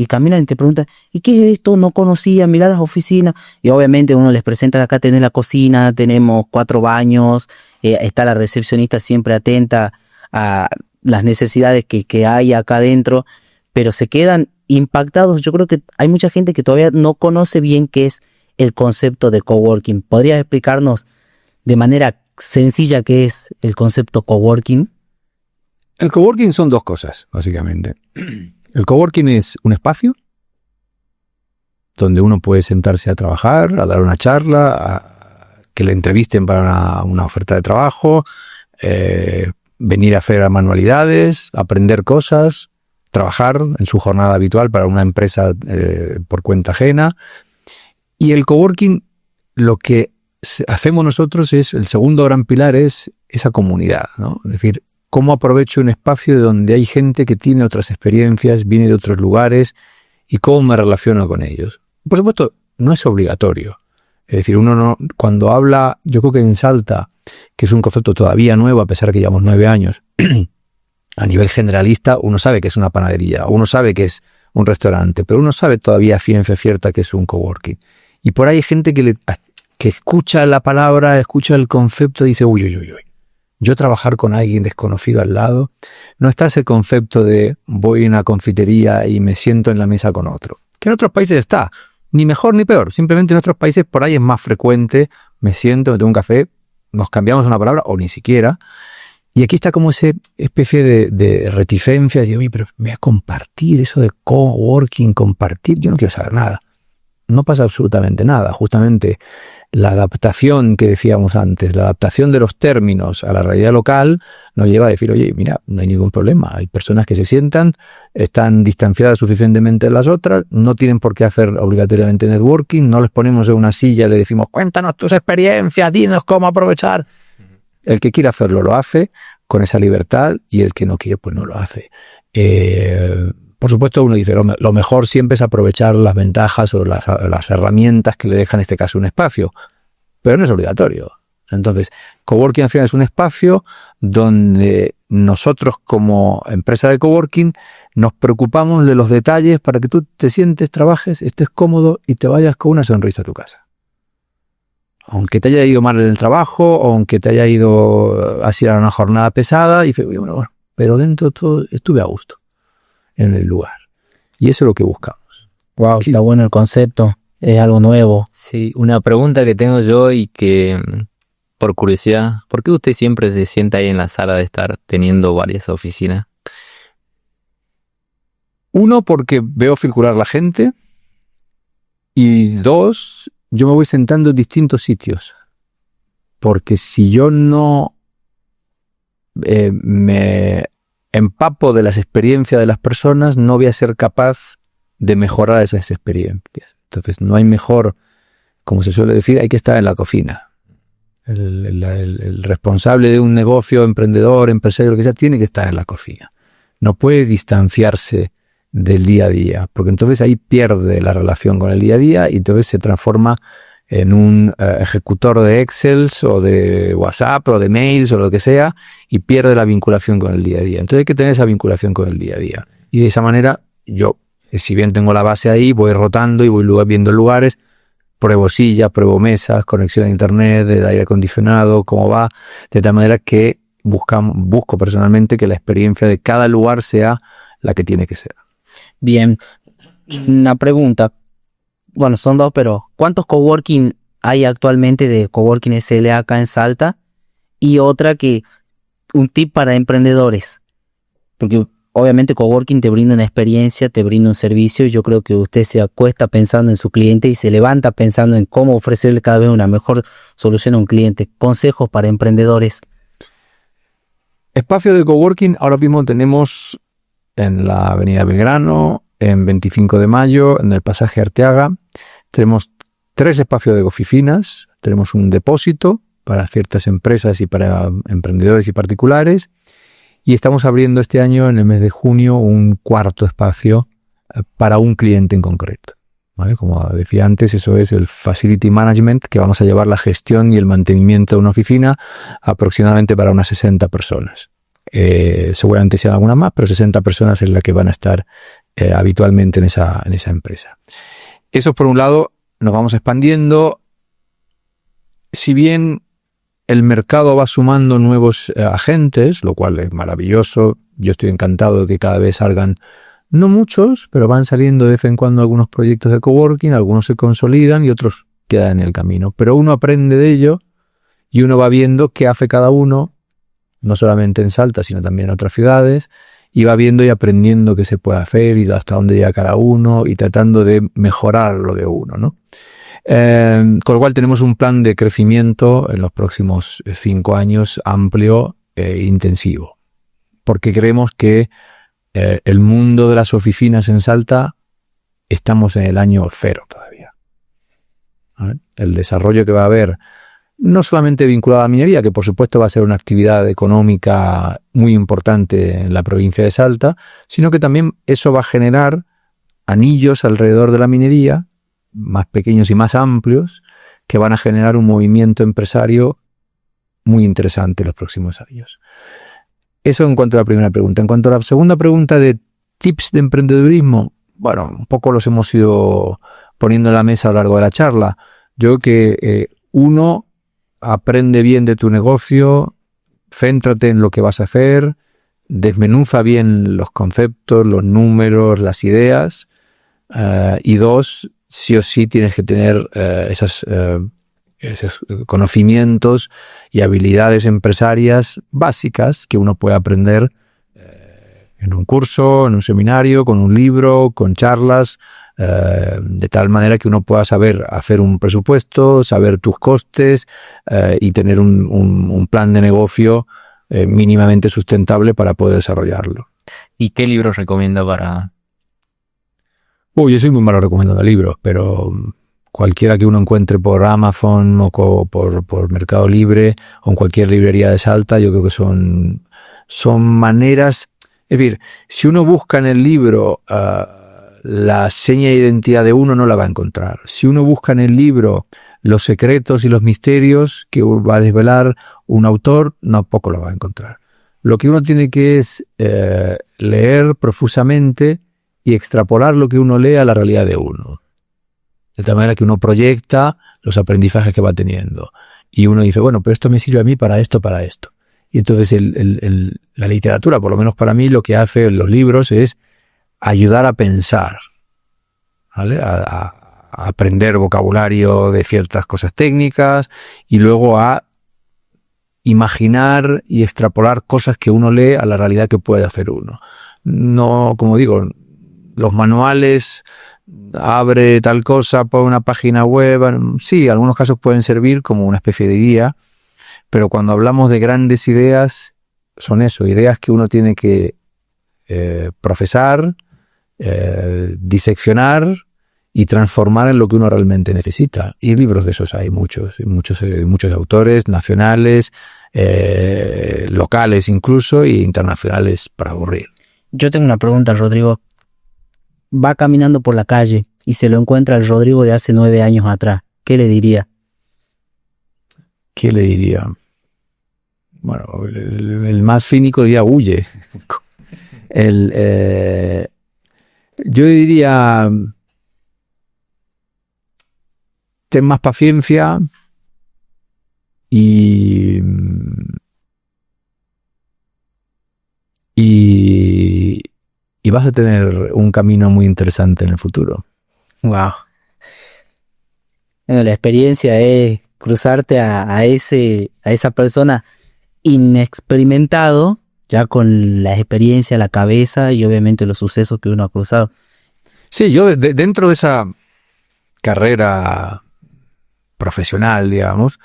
y caminan y te preguntan, ¿y qué es esto? No conocía, mirá las oficinas, y obviamente uno les presenta, acá tenés la cocina, tenemos 4 baños, está la recepcionista siempre atenta a las necesidades que hay acá adentro, pero se quedan impactados. Yo creo que hay mucha gente que todavía no conoce bien qué es el concepto de coworking. ¿Podrías explicarnos de manera sencilla qué es el concepto coworking? El coworking son 2 cosas, básicamente. El coworking es un espacio donde uno puede sentarse a trabajar, a dar una charla, a que le entrevisten para una oferta de trabajo, venir a hacer manualidades, aprender cosas, trabajar en su jornada habitual para una empresa por cuenta ajena. Y el coworking, lo que hacemos nosotros es, el segundo gran pilar es esa comunidad, ¿no? Es decir, cómo aprovecho un espacio de donde hay gente que tiene otras experiencias, viene de otros lugares, y cómo me relaciono con ellos. Por supuesto, no es obligatorio. Es decir, uno no, cuando habla, yo creo que en Salta, que es un concepto todavía nuevo, a pesar de que llevamos 9 años, a nivel generalista, uno sabe que es una panadería, uno sabe que es un restaurante, pero uno sabe todavía a ciencia cierta que es un coworking. Y por ahí hay gente que escucha la palabra, escucha el concepto y dice, uy. Yo trabajar con alguien desconocido al lado, no está ese concepto de voy a una confitería y me siento en la mesa con otro. Que en otros países está, ni mejor ni peor. Simplemente en otros países por ahí es más frecuente, me siento, me tomo un café, nos cambiamos una palabra o ni siquiera. Y aquí está como esa especie de reticencia, de oye, pero me voy a compartir eso de coworking, compartir, yo no quiero saber nada. No pasa absolutamente nada, justamente la adaptación que decíamos antes, la adaptación de los términos a la realidad local nos lleva a decir, oye, mira, no hay ningún problema, hay personas que se sientan, están distanciadas suficientemente de las otras, no tienen por qué hacer obligatoriamente networking, no les ponemos en una silla y le decimos, cuéntanos tus experiencias, dinos cómo aprovechar. El que quiera hacerlo lo hace con esa libertad y el que no quiere pues no lo hace. Por supuesto, uno dice, lo mejor siempre es aprovechar las ventajas o las herramientas que le deja en este caso un espacio, pero no es obligatorio. Entonces, coworking al final es un espacio donde nosotros como empresa de coworking nos preocupamos de los detalles para que tú te sientes, trabajes, estés cómodo y te vayas con una sonrisa a tu casa. Aunque te haya ido mal en el trabajo, o aunque te haya ido así a una jornada pesada, y bueno, pero dentro de todo estuve a gusto en el lugar. Y eso es lo que buscamos. Wow, está bueno el concepto, es algo nuevo. Sí, una pregunta que tengo yo y que, por curiosidad, ¿por qué usted siempre se sienta ahí en la sala de estar teniendo varias oficinas? 1, porque veo circular la gente. Y 2, yo me voy sentando en distintos sitios. Porque si yo no me empapo de las experiencias de las personas, no voy a ser capaz de mejorar esas experiencias. Entonces no hay mejor, como se suele decir, hay que estar en la cocina. El responsable de un negocio, emprendedor, empresario, lo que sea, tiene que estar en la cocina. No puede distanciarse del día a día, porque entonces ahí pierde la relación con el día a día y entonces se transforma en un ejecutor de Excel o de WhatsApp o de mails o lo que sea, y pierde la vinculación con el día a día. Entonces hay que tener esa vinculación con el día a día. Y de esa manera yo, si bien tengo la base ahí, voy rotando y voy viendo lugares, pruebo sillas, pruebo mesas, conexión a internet, del aire acondicionado, cómo va, de tal manera que busco personalmente que la experiencia de cada lugar sea la que tiene que ser. Bien, una pregunta, bueno, son dos, pero ¿cuántos coworking hay actualmente de Coworking SLA acá en Salta? Y otra que, un tip para emprendedores, porque obviamente coworking te brinda una experiencia, te brinda un servicio, y yo creo que usted se acuesta pensando en su cliente y se levanta pensando en cómo ofrecerle cada vez una mejor solución a un cliente. Consejos para emprendedores. Espacio de coworking ahora mismo tenemos en la Avenida Belgrano, en 25 de Mayo, en el Pasaje Arteaga. Tenemos 3 espacios de oficinas, tenemos un depósito para ciertas empresas y para emprendedores y particulares, y estamos abriendo este año, en el mes de junio, un 4º espacio para un cliente en concreto. ¿Vale? Como decía antes, eso es el Facility Management, que vamos a llevar la gestión y el mantenimiento de una oficina aproximadamente para unas 60 personas. Seguramente sean algunas más, pero 60 personas es la que van a estar habitualmente en esa empresa. Eso por un lado, nos vamos expandiendo. Si bien el mercado va sumando nuevos agentes, lo cual es maravilloso, yo estoy encantado de que cada vez salgan, no muchos, pero van saliendo de vez en cuando algunos proyectos de coworking, algunos se consolidan y otros quedan en el camino. Pero uno aprende de ello y uno va viendo qué hace cada uno, no solamente en Salta, sino también en otras ciudades, y va viendo y aprendiendo qué se puede hacer y hasta dónde llega cada uno y tratando de mejorar lo de uno, ¿no? Con lo cual tenemos un plan de crecimiento en los próximos 5 años amplio e intensivo, porque creemos que el mundo de las oficinas en Salta estamos en el año 0 todavía. ¿Vale? El desarrollo que va a haber, no solamente vinculado a la minería, que por supuesto va a ser una actividad económica muy importante en la provincia de Salta, sino que también eso va a generar anillos alrededor de la minería, más pequeños y más amplios, que van a generar un movimiento empresario muy interesante en los próximos años. Eso en cuanto a la primera pregunta. En cuanto a la segunda pregunta de tips de emprendedurismo, bueno, un poco los hemos ido poniendo en la mesa a lo largo de la charla. Yo creo que uno, aprende bien de tu negocio, céntrate en lo que vas a hacer, desmenuza bien los conceptos, los números, las ideas, y 2, sí o sí tienes que tener esos conocimientos y habilidades empresarias básicas que uno puede aprender en un curso, en un seminario, con un libro, con charlas, de tal manera que uno pueda saber hacer un presupuesto, saber tus costes y tener un plan de negocio mínimamente sustentable para poder desarrollarlo. ¿Y qué libros recomienda para...? Yo soy muy malo recomendando libros, pero cualquiera que uno encuentre por Amazon o por Mercado Libre o en cualquier librería de Salta, yo creo que son maneras... Es decir, si uno busca en el libro la seña de identidad de uno, no la va a encontrar. Si uno busca en el libro los secretos y los misterios que va a desvelar un autor, tampoco lo va a encontrar. Lo que uno tiene que es leer profusamente y extrapolar lo que uno lee a la realidad de uno. De tal manera que uno proyecta los aprendizajes que va teniendo. Y uno dice, bueno, pero esto me sirve a mí para esto, para esto. Y entonces la literatura, por lo menos para mí, lo que hace en los libros es ayudar a pensar, ¿vale? A aprender vocabulario de ciertas cosas técnicas y luego a imaginar y extrapolar cosas que uno lee a la realidad que puede hacer uno. No, como digo, los manuales, abre tal cosa por una página web, sí, en algunos casos pueden servir como una especie de guía, pero cuando hablamos de grandes ideas, son eso, ideas que uno tiene que profesar, diseccionar y transformar en lo que uno realmente necesita. Y libros de esos hay muchos autores nacionales, locales incluso, e internacionales para aburrir. Yo tengo una pregunta, Rodrigo. va caminando por la calle y se lo encuentra el Rodrigo de hace 9 años atrás, ¿qué le diría? ¿Qué le diría? Bueno, el más cínico diría huye. Yo diría, ten más paciencia y vas a tener un camino muy interesante en el futuro. Wow. Bueno, la experiencia es cruzarte a esa persona inexperimentado, ya con la experiencia, la cabeza y obviamente los sucesos que uno ha cruzado. Sí, yo dentro de esa carrera profesional, digamos,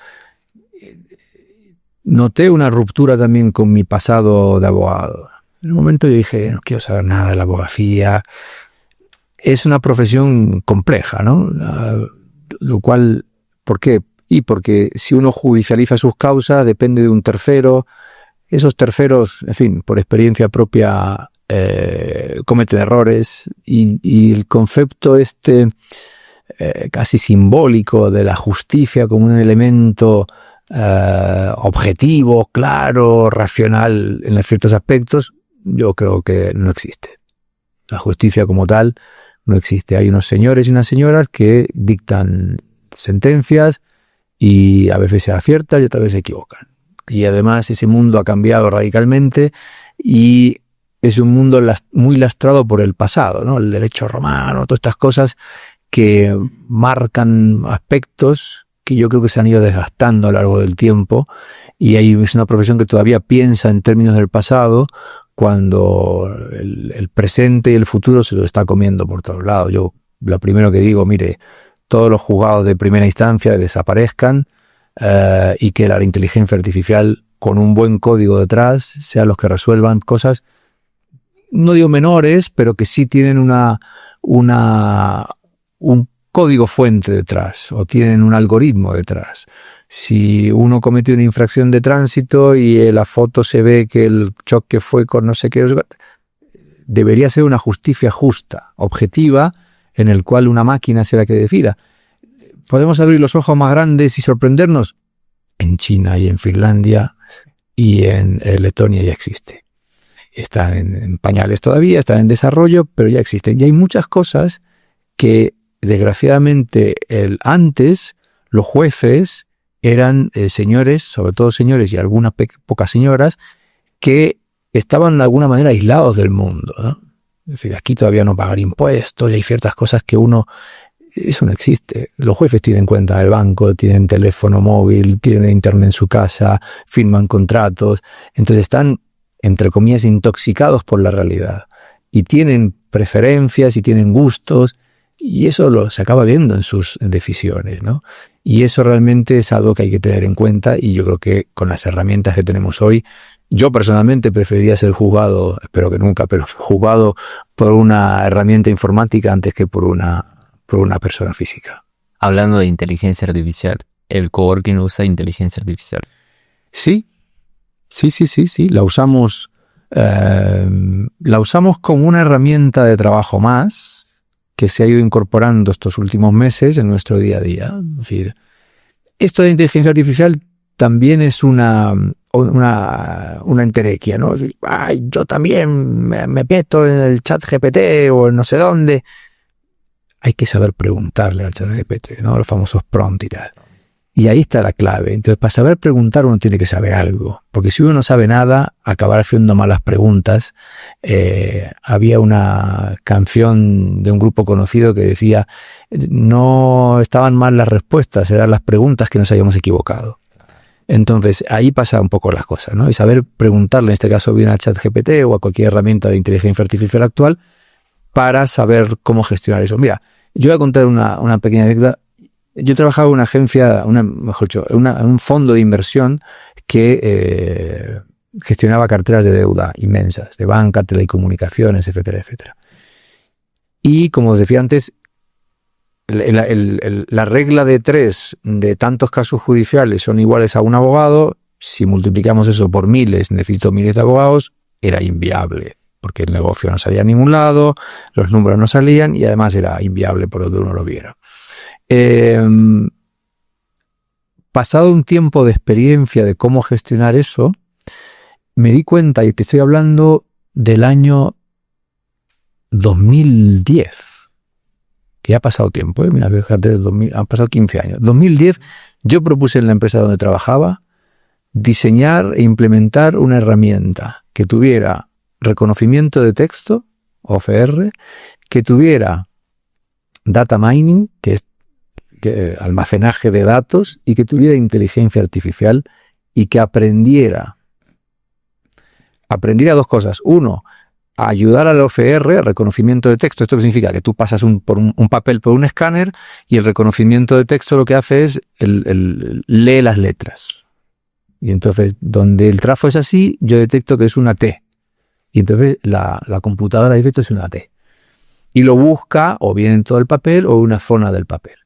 noté una ruptura también con mi pasado de abogado. En un momento yo dije, no quiero saber nada de la abogacía. Es una profesión compleja, ¿no? Lo cual, ¿por qué? Y porque si uno judicializa sus causas, depende de un tercero. Esos terceros, en fin, por experiencia propia, cometen errores. Y el concepto casi simbólico de la justicia como un elemento objetivo, claro, racional en ciertos aspectos, yo creo que no existe. La justicia como tal no existe. Hay unos señores y unas señoras que dictan sentencias y a veces se aciertan y otras veces se equivocan. Y además ese mundo ha cambiado radicalmente y es un mundo muy lastrado por el pasado, ¿no? El derecho romano, todas estas cosas que marcan aspectos que yo creo que se han ido desgastando a lo largo del tiempo, y es una profesión que todavía piensa en términos del pasado cuando el presente y el futuro se lo está comiendo por todos lados. Yo lo primero que digo, mire, todos los juzgados de primera instancia desaparezcan y que la inteligencia artificial con un buen código detrás sean los que resuelvan cosas, no digo menores, pero que sí tienen un código fuente detrás o tienen un algoritmo detrás. Si uno comete una infracción de tránsito y en la foto se ve que el choque fue con no sé qué, debería ser una justicia justa, objetiva, en el cual una máquina sea la que decida. ¿Podemos abrir los ojos más grandes y sorprendernos? En China y en Finlandia y en Letonia ya existe. Están en pañales todavía, están en desarrollo, pero ya existen. Y hay muchas cosas que, desgraciadamente, antes los jueces eran señores, sobre todo señores y algunas pocas señoras, que estaban de alguna manera aislados del mundo, ¿no? Es decir, aquí todavía no pagan impuestos y hay ciertas cosas que eso no existe. Los jueces tienen cuenta del banco, tienen teléfono móvil, tienen internet en su casa, firman contratos, entonces están, entre comillas, intoxicados por la realidad y tienen preferencias y tienen gustos, y eso se acaba viendo en sus decisiones, ¿no? Y eso realmente es algo que hay que tener en cuenta, y yo creo que con las herramientas que tenemos hoy, yo personalmente preferiría ser juzgado, espero que nunca, pero juzgado por una herramienta informática antes que por una persona física. Hablando de inteligencia artificial, ¿el coworking usa inteligencia artificial? Sí. La usamos como una herramienta de trabajo más que se ha ido incorporando estos últimos meses en nuestro día a día. Es decir, esto de inteligencia artificial también es una enterequia, ¿no? Ay, yo también me meto en el chat GPT o en no sé dónde. Hay que saber preguntarle al chat GPT, ¿no? Los famosos prompt y tal. Y ahí está la clave. Entonces, para saber preguntar uno tiene que saber algo. Porque si uno no sabe nada, acabará haciendo malas preguntas. Había una canción de un grupo conocido que decía, no estaban mal las respuestas, eran las preguntas que nos habíamos equivocado. Entonces, ahí pasa un poco las cosas, ¿no? Y saber preguntarle, en este caso bien al ChatGPT o a cualquier herramienta de inteligencia artificial actual, para saber cómo gestionar eso. Mira, yo voy a contar una pequeña anécdota. Yo trabajaba en una agencia, un fondo de inversión que gestionaba carteras de deuda inmensas, de banca, telecomunicaciones, etcétera, etcétera. Y como os decía antes, la regla de 3 de tantos casos judiciales son iguales a un abogado. Si multiplicamos eso por miles, necesito miles de abogados, era inviable. porque el negocio no salía a ningún lado, los números no salían y además era inviable por donde uno lo viera. Pasado un tiempo de experiencia de cómo gestionar eso, me di cuenta, y te estoy hablando del año 2010, que ya ha pasado tiempo, mira, fíjate, han pasado 15 años. 2010, yo propuse en la empresa donde trabajaba diseñar e implementar una herramienta que tuviera reconocimiento de texto, OCR, que tuviera data mining, que es almacenaje de datos, y que tuviera inteligencia artificial y que aprendiera dos cosas. Uno, a ayudar al OCR, reconocimiento de texto. ¿Esto qué significa? Que tú pasas un papel por un escáner y el reconocimiento de texto lo que hace es lee las letras. Y entonces, donde el trafo es así, yo detecto que es una T. Y entonces la computadora dice esto es una T. Y lo busca o bien en todo el papel o en una zona del papel.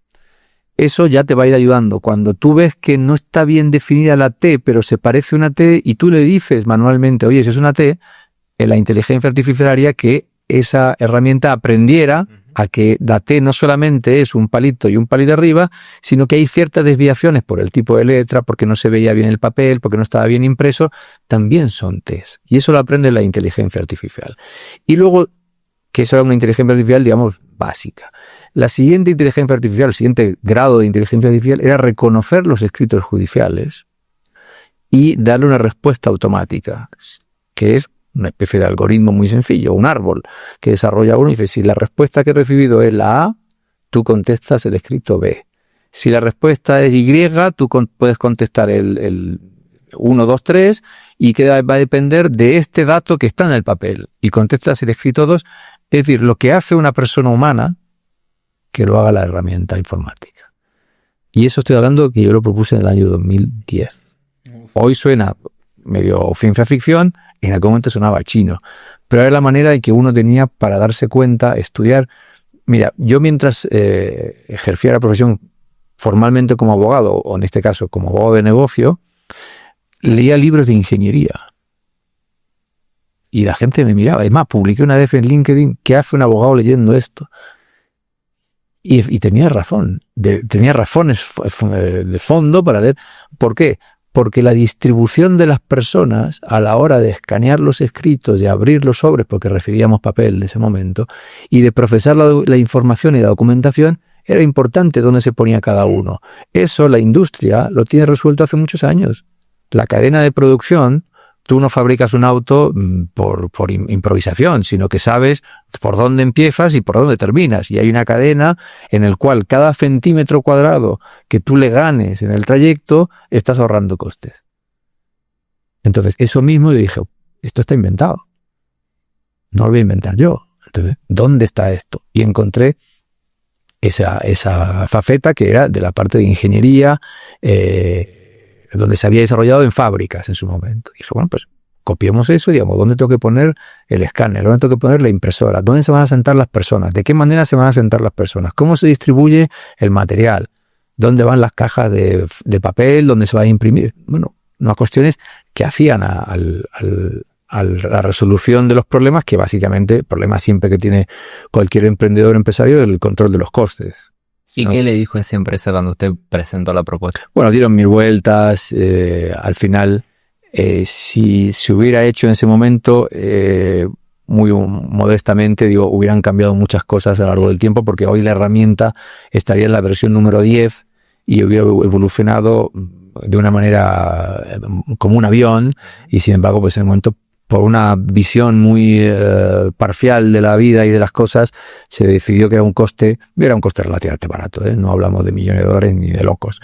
Eso ya te va a ir ayudando. Cuando tú ves que no está bien definida la T, pero se parece a una T, y tú le dices manualmente, oye, si es una T, la inteligencia artificial haría que esa herramienta aprendiera a que la T no solamente es un palito y un palito arriba, sino que hay ciertas desviaciones por el tipo de letra, porque no se veía bien el papel, porque no estaba bien impreso, también son T's. Y eso lo aprende la inteligencia artificial. Y luego, que eso era una inteligencia artificial, digamos, básica. La siguiente inteligencia artificial, el siguiente grado de inteligencia artificial era reconocer los escritos judiciales y darle una respuesta automática, que es una especie de algoritmo muy sencillo, un árbol que desarrolla uno y dice, si la respuesta que he recibido es la A, tú contestas el escrito B. Si la respuesta es Y, tú puedes contestar el 1, 2, 3 y que va a depender de este dato que está en el papel. Y contestas el escrito 2, es decir, lo que hace una persona humana, que lo haga la herramienta informática. Y eso estoy hablando que yo lo propuse en el año 2010. Hoy suena medio ciencia ficción, en aquel momento sonaba chino, pero era la manera en que uno tenía para darse cuenta, estudiar. Mira, yo mientras ejercía la profesión formalmente como abogado, o en este caso como abogado de negocio, leía libros de ingeniería. Y la gente me miraba. Es más, publiqué una vez en LinkedIn, ¿qué hace un abogado leyendo esto? Y tenía razón. Tenía razones de fondo para leer. ¿Por qué? Porque la distribución de las personas a la hora de escanear los escritos, de abrir los sobres, porque recibíamos papel en ese momento, y de procesar la información y la documentación, era importante dónde se ponía cada uno. Eso la industria lo tiene resuelto hace muchos años. La cadena de producción, tú no fabricas un auto por improvisación, sino que sabes por dónde empiezas y por dónde terminas. Y hay una cadena en la cual cada centímetro cuadrado que tú le ganes en el trayecto, estás ahorrando costes. Entonces, eso mismo yo dije, esto está inventado. No lo voy a inventar yo. Entonces, ¿dónde está esto? Y encontré esa faceta que era de la parte de ingeniería, donde se había desarrollado en fábricas en su momento. Y dije, bueno, pues copiemos eso y digamos, ¿dónde tengo que poner el escáner? ¿Dónde tengo que poner la impresora? ¿Dónde se van a sentar las personas? ¿De qué manera se van a sentar las personas? ¿Cómo se distribuye el material? ¿Dónde van las cajas de papel? ¿Dónde se va a imprimir? Bueno, unas cuestiones que hacían a la resolución de los problemas, que básicamente, el problema siempre que tiene cualquier emprendedor empresario es el control de los costes. ¿Y qué le dijo a esa empresa cuando usted presentó la propuesta? Bueno, dieron mil vueltas. Al final, si se hubiera hecho en ese momento, muy modestamente, digo, hubieran cambiado muchas cosas a lo largo del tiempo, porque hoy la herramienta estaría en la versión número 10 y hubiera evolucionado de una manera como un avión, y sin embargo, pues en el momento, por una visión muy parcial de la vida y de las cosas, se decidió que era un coste relativamente barato, no hablamos de millones de dólares ni de locos.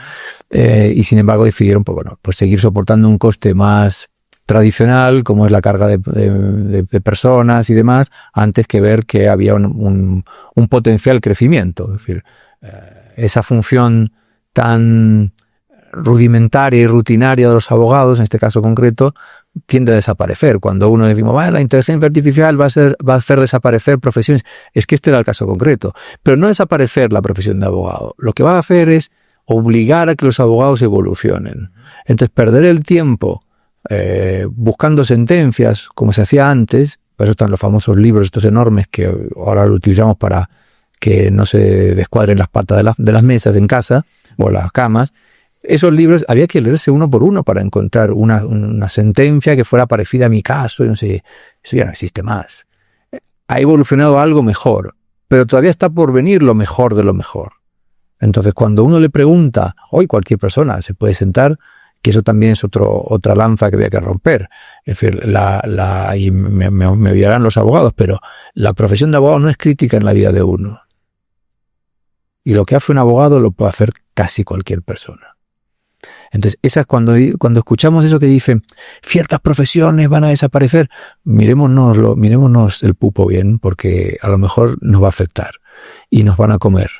Y sin embargo decidieron pues seguir soportando un coste más tradicional, como es la carga de personas y demás, antes que ver que había un potencial crecimiento. Es decir, esa función tan rudimentaria y rutinaria de los abogados, en este caso concreto, tiende a desaparecer. Cuando uno decimos, la inteligencia artificial va a hacer desaparecer profesiones, es que este era el caso concreto. Pero no desaparecer la profesión de abogado. Lo que va a hacer es obligar a que los abogados evolucionen. Entonces, perder el tiempo buscando sentencias, como se hacía antes, Por eso están los famosos libros, estos enormes que ahora lo utilizamos para que no se descuadren las patas de las mesas en casa o las camas. Esos libros había que leerse uno por uno para encontrar una sentencia que fuera parecida a mi caso. Y no sé, eso ya no existe más. Ha evolucionado a algo mejor, pero todavía está por venir lo mejor de lo mejor. Entonces, cuando uno le pregunta, hoy cualquier persona se puede sentar, que eso también es otra lanza que había que romper. Es decir, y me odiarán los abogados, pero la profesión de abogado no es crítica en la vida de uno. Y lo que hace un abogado lo puede hacer casi cualquier persona. Entonces, cuando escuchamos eso que dicen, ciertas profesiones van a desaparecer, mirémonos el pupo bien, porque a lo mejor nos va a afectar y nos van a comer.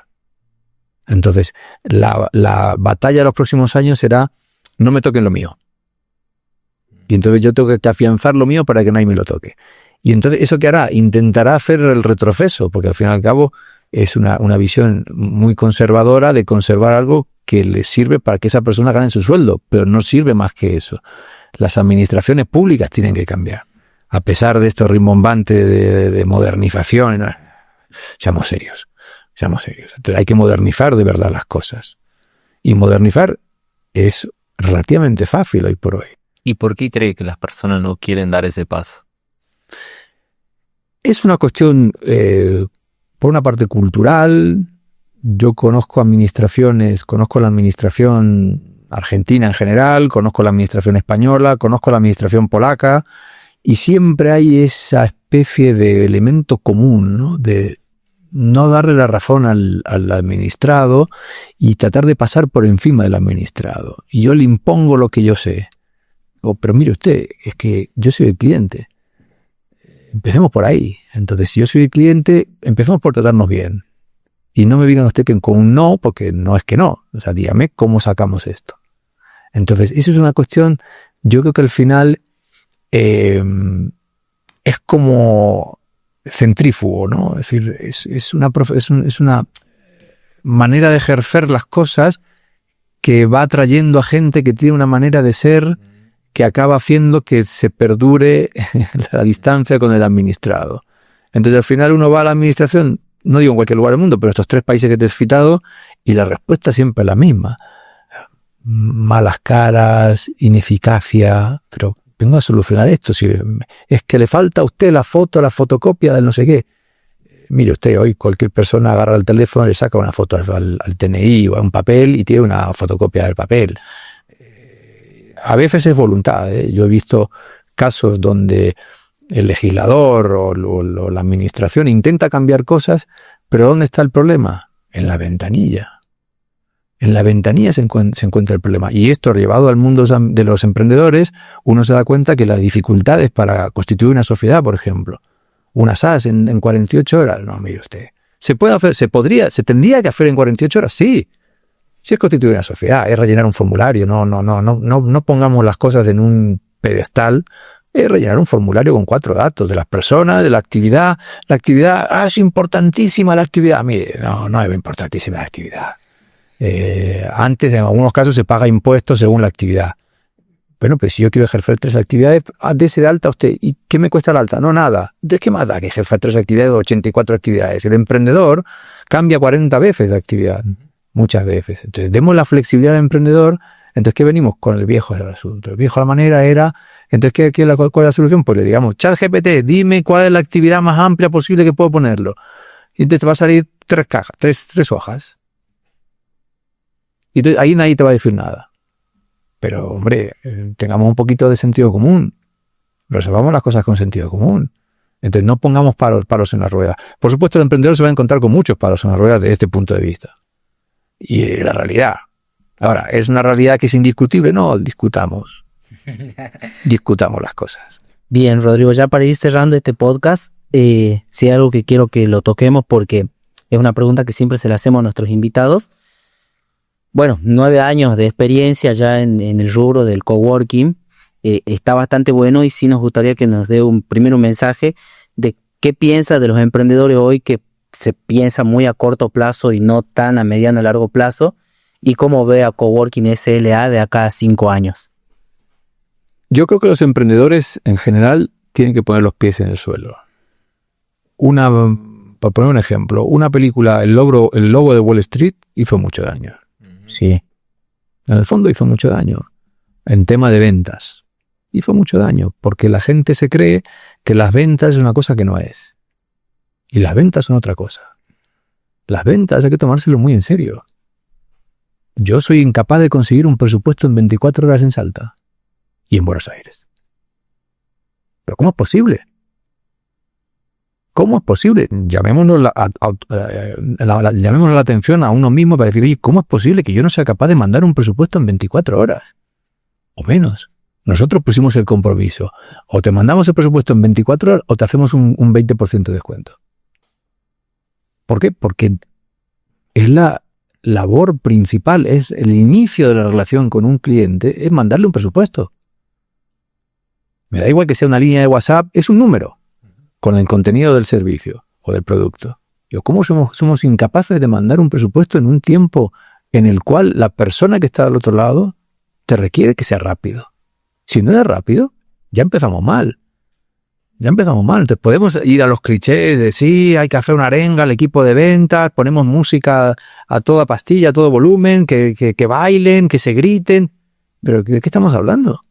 Entonces, la batalla de los próximos años será, no me toquen lo mío. Y entonces yo tengo que afianzar lo mío para que nadie me lo toque. Y entonces, ¿eso qué hará? Intentará hacer el retroceso, porque al fin y al cabo es una visión muy conservadora de conservar algo que le sirve para que esa persona gane su sueldo, pero no sirve más que eso. Las administraciones públicas tienen que cambiar. A pesar de esto rimbombante de modernización, ¿no? Seamos serios. Entonces hay que modernizar de verdad las cosas. Y modernizar es relativamente fácil hoy por hoy. ¿Y por qué cree que las personas no quieren dar ese paso? Es una cuestión, por una parte, cultural. Yo conozco la administración argentina en general, conozco la administración española, conozco la administración polaca, y siempre hay esa especie de elemento común, ¿no? De no darle la razón al administrado y tratar de pasar por encima del administrado. Y yo le impongo lo que yo sé. Pero mire usted, es que yo soy el cliente. Empecemos por ahí. Entonces, si yo soy el cliente, empecemos por tratarnos bien. Y no me digan usted que con un no, porque no es que no. O sea, dígame cómo sacamos esto. Entonces, eso es una cuestión, yo creo que al final es como centrífugo, ¿no? Es decir, es una manera de ejercer las cosas que va atrayendo a gente que tiene una manera de ser que acaba haciendo que se perdure la distancia con el administrado. Entonces, al final uno va a la administración, no digo en cualquier lugar del mundo, pero estos 3 países que te he citado, y la respuesta siempre es la misma. Malas caras, ineficacia, pero vengo a solucionar esto. Si es que le falta a usted la fotocopia del no sé qué. Mire usted, hoy cualquier persona agarra el teléfono, le saca una foto al TNI o a un papel y tiene una fotocopia del papel. A veces es voluntad, ¿eh? Yo he visto casos donde el legislador o la administración intenta cambiar cosas, pero ¿dónde está el problema? En la ventanilla. En la ventanilla se encuentra el problema. Y esto, llevado al mundo de los emprendedores, uno se da cuenta que las dificultades para constituir una sociedad, por ejemplo, una SAS en 48 horas, no, mire usted. ¿Se puede hacer? ¿Se tendría que hacer en 48 horas? Sí. Si es constituir una sociedad, es rellenar un formulario. No pongamos las cosas en un pedestal. Es rellenar un formulario con 4 datos de las personas, de la actividad. La actividad, es importantísima la actividad. Mire, no es importantísima la actividad. Antes, en algunos casos, se paga impuestos según la actividad. Bueno, pues si yo quiero ejercer 3 actividades, dese de alta usted. ¿Y qué me cuesta la alta? No, nada. Entonces, ¿qué más da que ejercer 3 actividades o 84 actividades? El emprendedor cambia 40 veces de actividad. Muchas veces. Entonces, demos la flexibilidad al emprendedor. Entonces, ¿qué venimos con el viejo del asunto? El viejo, la manera era... Entonces, ¿cuál es la solución? Pues le digamos, ChatGPT, dime cuál es la actividad más amplia posible que puedo ponerlo. Y entonces te va a salir 3 cajas, 3 hojas. Y entonces, ahí nadie te va a decir nada. Pero, hombre, tengamos un poquito de sentido común. Resolvamos las cosas con sentido común. Entonces, no pongamos palos en la rueda. Por supuesto, el emprendedor se va a encontrar con muchos palos en la rueda desde este punto de vista. Y la realidad. Ahora, ¿es una realidad que es indiscutible? No, discutamos. Discutamos las cosas. Bien, Rodrigo, ya para ir cerrando este podcast, si hay algo que quiero que lo toquemos porque es una pregunta que siempre se le hacemos a nuestros invitados. Bueno, 9 años de experiencia ya en el rubro del coworking, está bastante bueno y sí nos gustaría que nos dé un mensaje de qué piensa de los emprendedores hoy que se piensa muy a corto plazo y no tan a mediano a largo plazo, y cómo ve a Coworking SLA de acá a 5 años. Yo creo que los emprendedores en general tienen que poner los pies en el suelo. Para poner un ejemplo, una película, el logo de Wall Street hizo mucho daño. Sí. En el fondo hizo mucho daño. En tema de ventas, hizo mucho daño, porque la gente se cree que las ventas es una cosa que no es. Y las ventas son otra cosa. Las ventas hay que tomárselo muy en serio. Yo soy incapaz de conseguir un presupuesto en 24 horas en Salta y en Buenos Aires. ¿Pero cómo es posible? ¿Cómo es posible? Llamémonos la atención a uno mismo para decir, oye, ¿cómo es posible que yo no sea capaz de mandar un presupuesto en 24 horas? O menos. Nosotros pusimos el compromiso. O te mandamos el presupuesto en 24 horas o te hacemos un 20% de descuento. ¿Por qué? Porque es la labor principal, es el inicio de la relación con un cliente, es mandarle un presupuesto. Me da igual que sea una línea de WhatsApp, es un número con el contenido del servicio o del producto. ¿Cómo somos incapaces de mandar un presupuesto en un tiempo en el cual la persona que está al otro lado te requiere que sea rápido? Si no es rápido, ya empezamos mal. Entonces podemos ir a los clichés de sí, hay que hacer una arenga al equipo de ventas, ponemos música a toda pastilla, a todo volumen, que bailen, que se griten. Pero ¿de qué estamos hablando?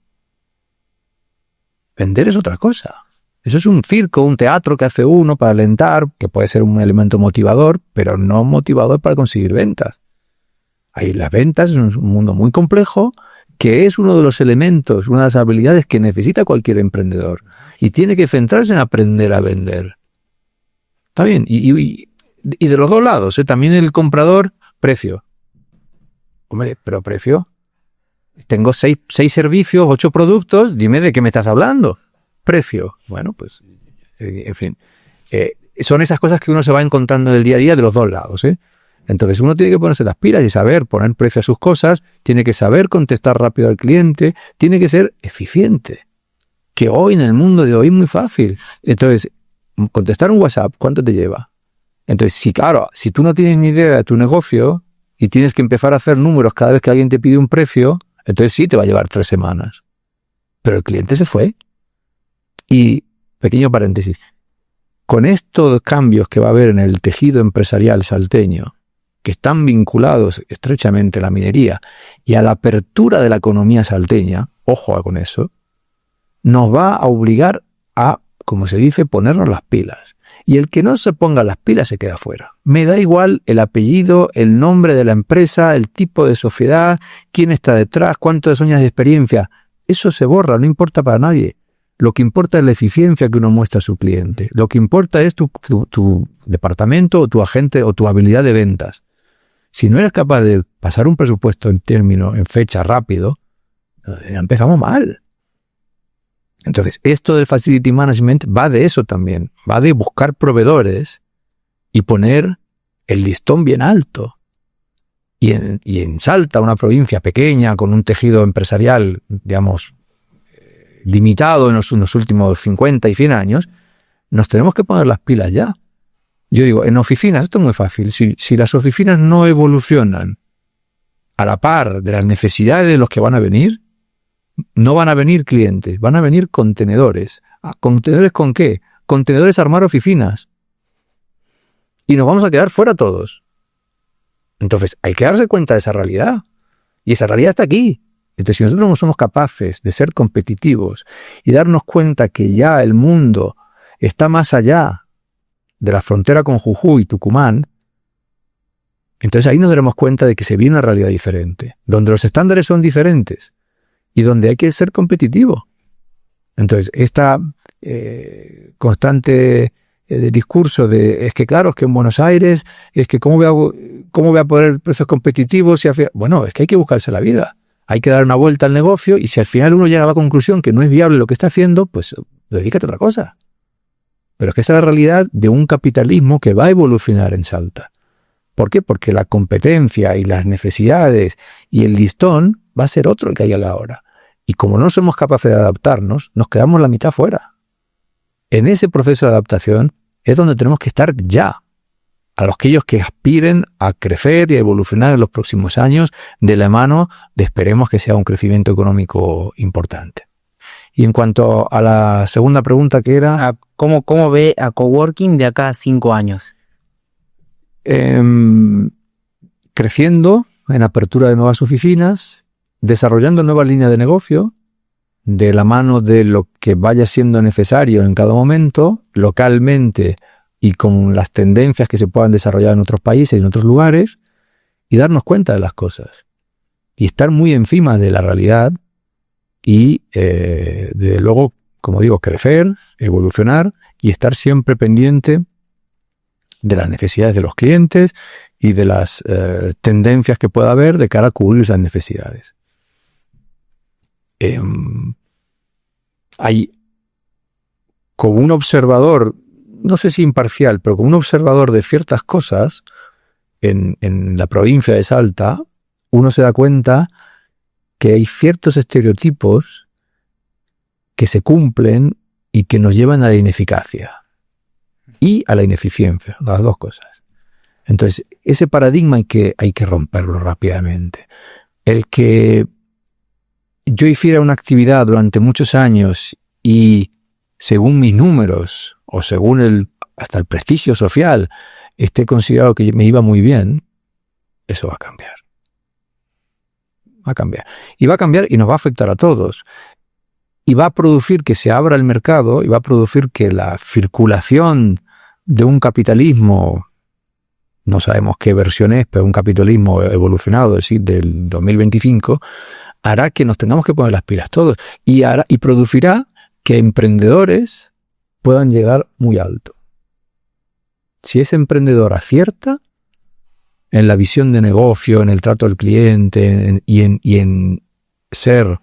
Vender es otra cosa. Eso es un circo, un teatro que hace uno para alentar, que puede ser un elemento motivador, pero no motivador para conseguir ventas. Ahí las ventas es un mundo muy complejo, que es uno de los elementos, una de las habilidades que necesita cualquier emprendedor. Y tiene que centrarse en aprender a vender. Está bien. Y de los dos lados, también el comprador, precio. Hombre, pero precio. Tengo 6 servicios, 8 productos, dime de qué me estás hablando. Precio. Bueno, pues, en fin. Son esas cosas que uno se va encontrando en el día a día de los dos lados, Entonces uno tiene que ponerse las pilas y saber poner precio a sus cosas, tiene que saber contestar rápido al cliente, tiene que ser eficiente. Que hoy en el mundo de hoy es muy fácil. Entonces, contestar un WhatsApp, ¿cuánto te lleva? Entonces, si tú no tienes ni idea de tu negocio y tienes que empezar a hacer números cada vez que alguien te pide un precio, entonces sí te va a llevar 3 semanas. Pero el cliente se fue. Y, pequeño paréntesis, con estos cambios que va a haber en el tejido empresarial salteño, que están vinculados estrechamente a la minería y a la apertura de la economía salteña, ojo con eso, nos va a obligar a, como se dice, ponernos las pilas. Y el que no se ponga las pilas se queda fuera. Me da igual el apellido, el nombre de la empresa, el tipo de sociedad, quién está detrás, cuántos años de experiencia. Eso se borra, no importa para nadie. Lo que importa es la eficiencia que uno muestra a su cliente. Lo que importa es tu departamento o tu agente o tu habilidad de ventas. Si no eres capaz de pasar un presupuesto en fecha rápido, empezamos mal. Entonces, esto del Facility Management va de eso también. Va de buscar proveedores y poner el listón bien alto. Y en Salta, una provincia pequeña, con un tejido empresarial, digamos, limitado en los últimos 50 y 100 años, nos tenemos que poner las pilas ya. Yo digo, en oficinas, esto es muy fácil. Si las oficinas no evolucionan a la par de las necesidades de los que van a venir, no van a venir clientes, van a venir contenedores. ¿Contenedores con qué? Contenedores a armar oficinas. Y nos vamos a quedar fuera todos. Entonces, hay que darse cuenta de esa realidad. Y esa realidad está aquí. Entonces, si nosotros no somos capaces de ser competitivos y darnos cuenta que ya el mundo está más allá de la frontera con Jujuy y Tucumán, entonces ahí nos daremos cuenta de que se viene una realidad diferente, donde los estándares son diferentes y donde hay que ser competitivo. Entonces, esta constante discurso de es que claro, es que en Buenos Aires, es que ¿cómo voy a poner precios competitivos? Bueno, es que hay que buscarse la vida. Hay que dar una vuelta al negocio y si al final uno llega a la conclusión que no es viable lo que está haciendo, pues dedícate a otra cosa. Pero es que esa es la realidad de un capitalismo que va a evolucionar en Salta. ¿Por qué? Porque la competencia y las necesidades y el listón va a ser otro el que hay a la hora. Y como no somos capaces de adaptarnos, nos quedamos la mitad fuera. En ese proceso de adaptación es donde tenemos que estar ya. A aquellos que aspiren a crecer y a evolucionar en los próximos años de la mano de esperemos que sea un crecimiento económico importante. Y en cuanto a la segunda pregunta que era... ¿Cómo ve a Coworking de acá a 5 años? Creciendo en apertura de nuevas oficinas, desarrollando nuevas líneas de negocio, de la mano de lo que vaya siendo necesario en cada momento, localmente y con las tendencias que se puedan desarrollar en otros países y en otros lugares, y darnos cuenta de las cosas. Y estar muy encima de la realidad y, desde luego, como digo, crecer, evolucionar y estar siempre pendiente de las necesidades de los clientes y de las tendencias que pueda haber de cara a cubrir esas necesidades. Hay como un observador, no sé si imparcial, pero como un observador de ciertas cosas en la provincia de Salta, uno se da cuenta que hay ciertos estereotipos que se cumplen y que nos llevan a la ineficacia y a la ineficiencia, las dos cosas. Entonces, ese paradigma hay que romperlo rápidamente. El que yo hiciera una actividad durante muchos años y según mis números o según hasta el prestigio social esté considerado que me iba muy bien, eso va a cambiar. Va a cambiar. Y va a cambiar y nos va a afectar a todos. Y va a producir que se abra el mercado y va a producir que la circulación de un capitalismo, no sabemos qué versión es, pero un capitalismo evolucionado, es decir, del 2025, hará que nos tengamos que poner las pilas todos y producirá que emprendedores puedan llegar muy alto. Si ese emprendedor acierta en la visión de negocio, en el trato al cliente y en ser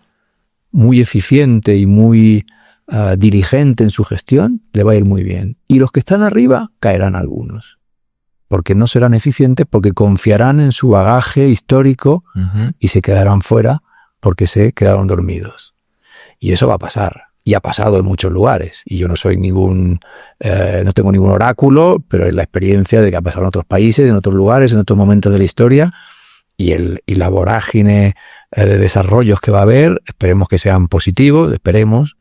muy eficiente y muy diligente en su gestión, le va a ir muy bien. Y los que están arriba caerán algunos, porque no serán eficientes, porque confiarán en su bagaje histórico y se quedarán fuera porque se quedaron dormidos. Y eso va a pasar. Y ha pasado en muchos lugares. Y yo no soy no tengo ningún oráculo, pero es la experiencia de que ha pasado en otros países, en otros lugares, en otros momentos de la historia. Y la vorágine de desarrollos que va a haber, esperemos que sean positivos, esperemos,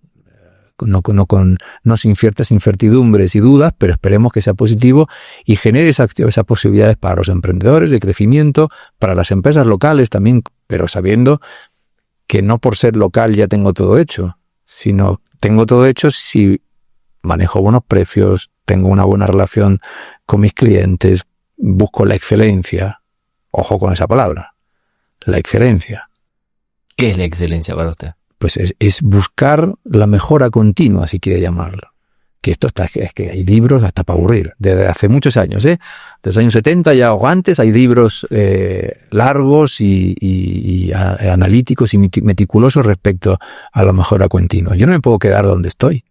no sin ciertas incertidumbres y dudas, pero esperemos que sea positivo y genere esas posibilidades para los emprendedores de crecimiento, para las empresas locales también, pero sabiendo que no por ser local ya tengo todo hecho, sino tengo todo hecho si manejo buenos precios, tengo una buena relación con mis clientes, busco la excelencia. Ojo con esa palabra, la excelencia. ¿Qué es la excelencia para usted? Pues es buscar la mejora continua, si quiere llamarlo. Que es que hay libros hasta para aburrir, desde hace muchos años, desde los años 70 ya o antes hay libros largos y analíticos y meticulosos respecto a la mejora continua. Yo no me puedo quedar donde estoy.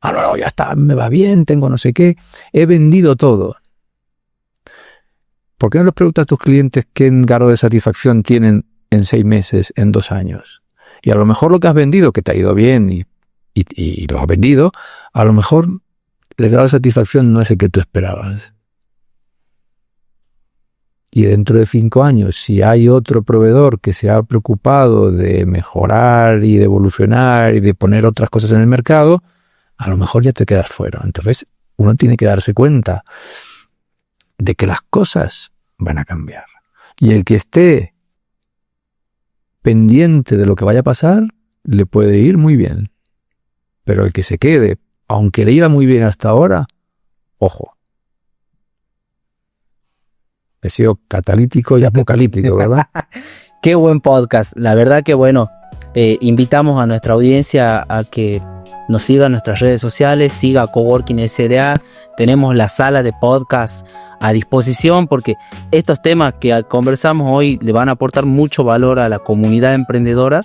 No, ya está, me va bien, tengo no sé qué, he vendido todo. ¿Por qué no les preguntas a tus clientes qué grado de satisfacción tienen en 6 meses, en 2 años? Y a lo mejor lo que has vendido, que te ha ido bien y lo has vendido, a lo mejor el grado de satisfacción no es el que tú esperabas. Y dentro de 5 años, si hay otro proveedor que se ha preocupado de mejorar y de evolucionar y de poner otras cosas en el mercado, a lo mejor ya te quedas fuera. Entonces, uno tiene que darse cuenta de que las cosas van a cambiar. Y el que esté pendiente de lo que vaya a pasar, le puede ir muy bien. Pero el que se quede, aunque le iba muy bien hasta ahora, ojo. He sido catalítico y apocalíptico, ¿verdad? Qué buen podcast. La verdad que bueno, invitamos a nuestra audiencia a que nos siga en nuestras redes sociales, siga Coworking SDA. Tenemos la sala de podcast a disposición porque estos temas que conversamos hoy le van a aportar mucho valor a la comunidad emprendedora,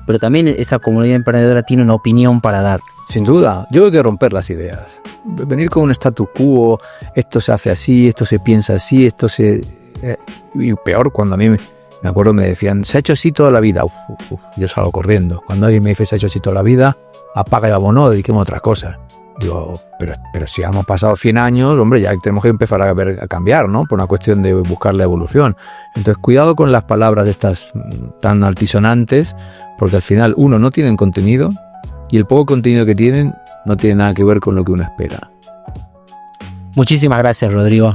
pero también esa comunidad emprendedora tiene una opinión para dar. Sin duda, yo creo que romper las ideas. Venir con un status quo, esto se hace así, esto se piensa así, y peor cuando a mí me acuerdo me decían, se ha hecho así toda la vida. Yo salgo corriendo. Cuando alguien me dice se ha hecho así toda la vida, apaga y vámonos, dediquemos a otra cosa. Digo, pero si hemos pasado 100 años, hombre, ya tenemos que empezar a cambiar, ¿no? Por una cuestión de buscar la evolución. Entonces, cuidado con las palabras estas tan altisonantes, porque al final, uno, no tienen contenido, y el poco contenido que tienen no tiene nada que ver con lo que uno espera. Muchísimas gracias, Rodrigo.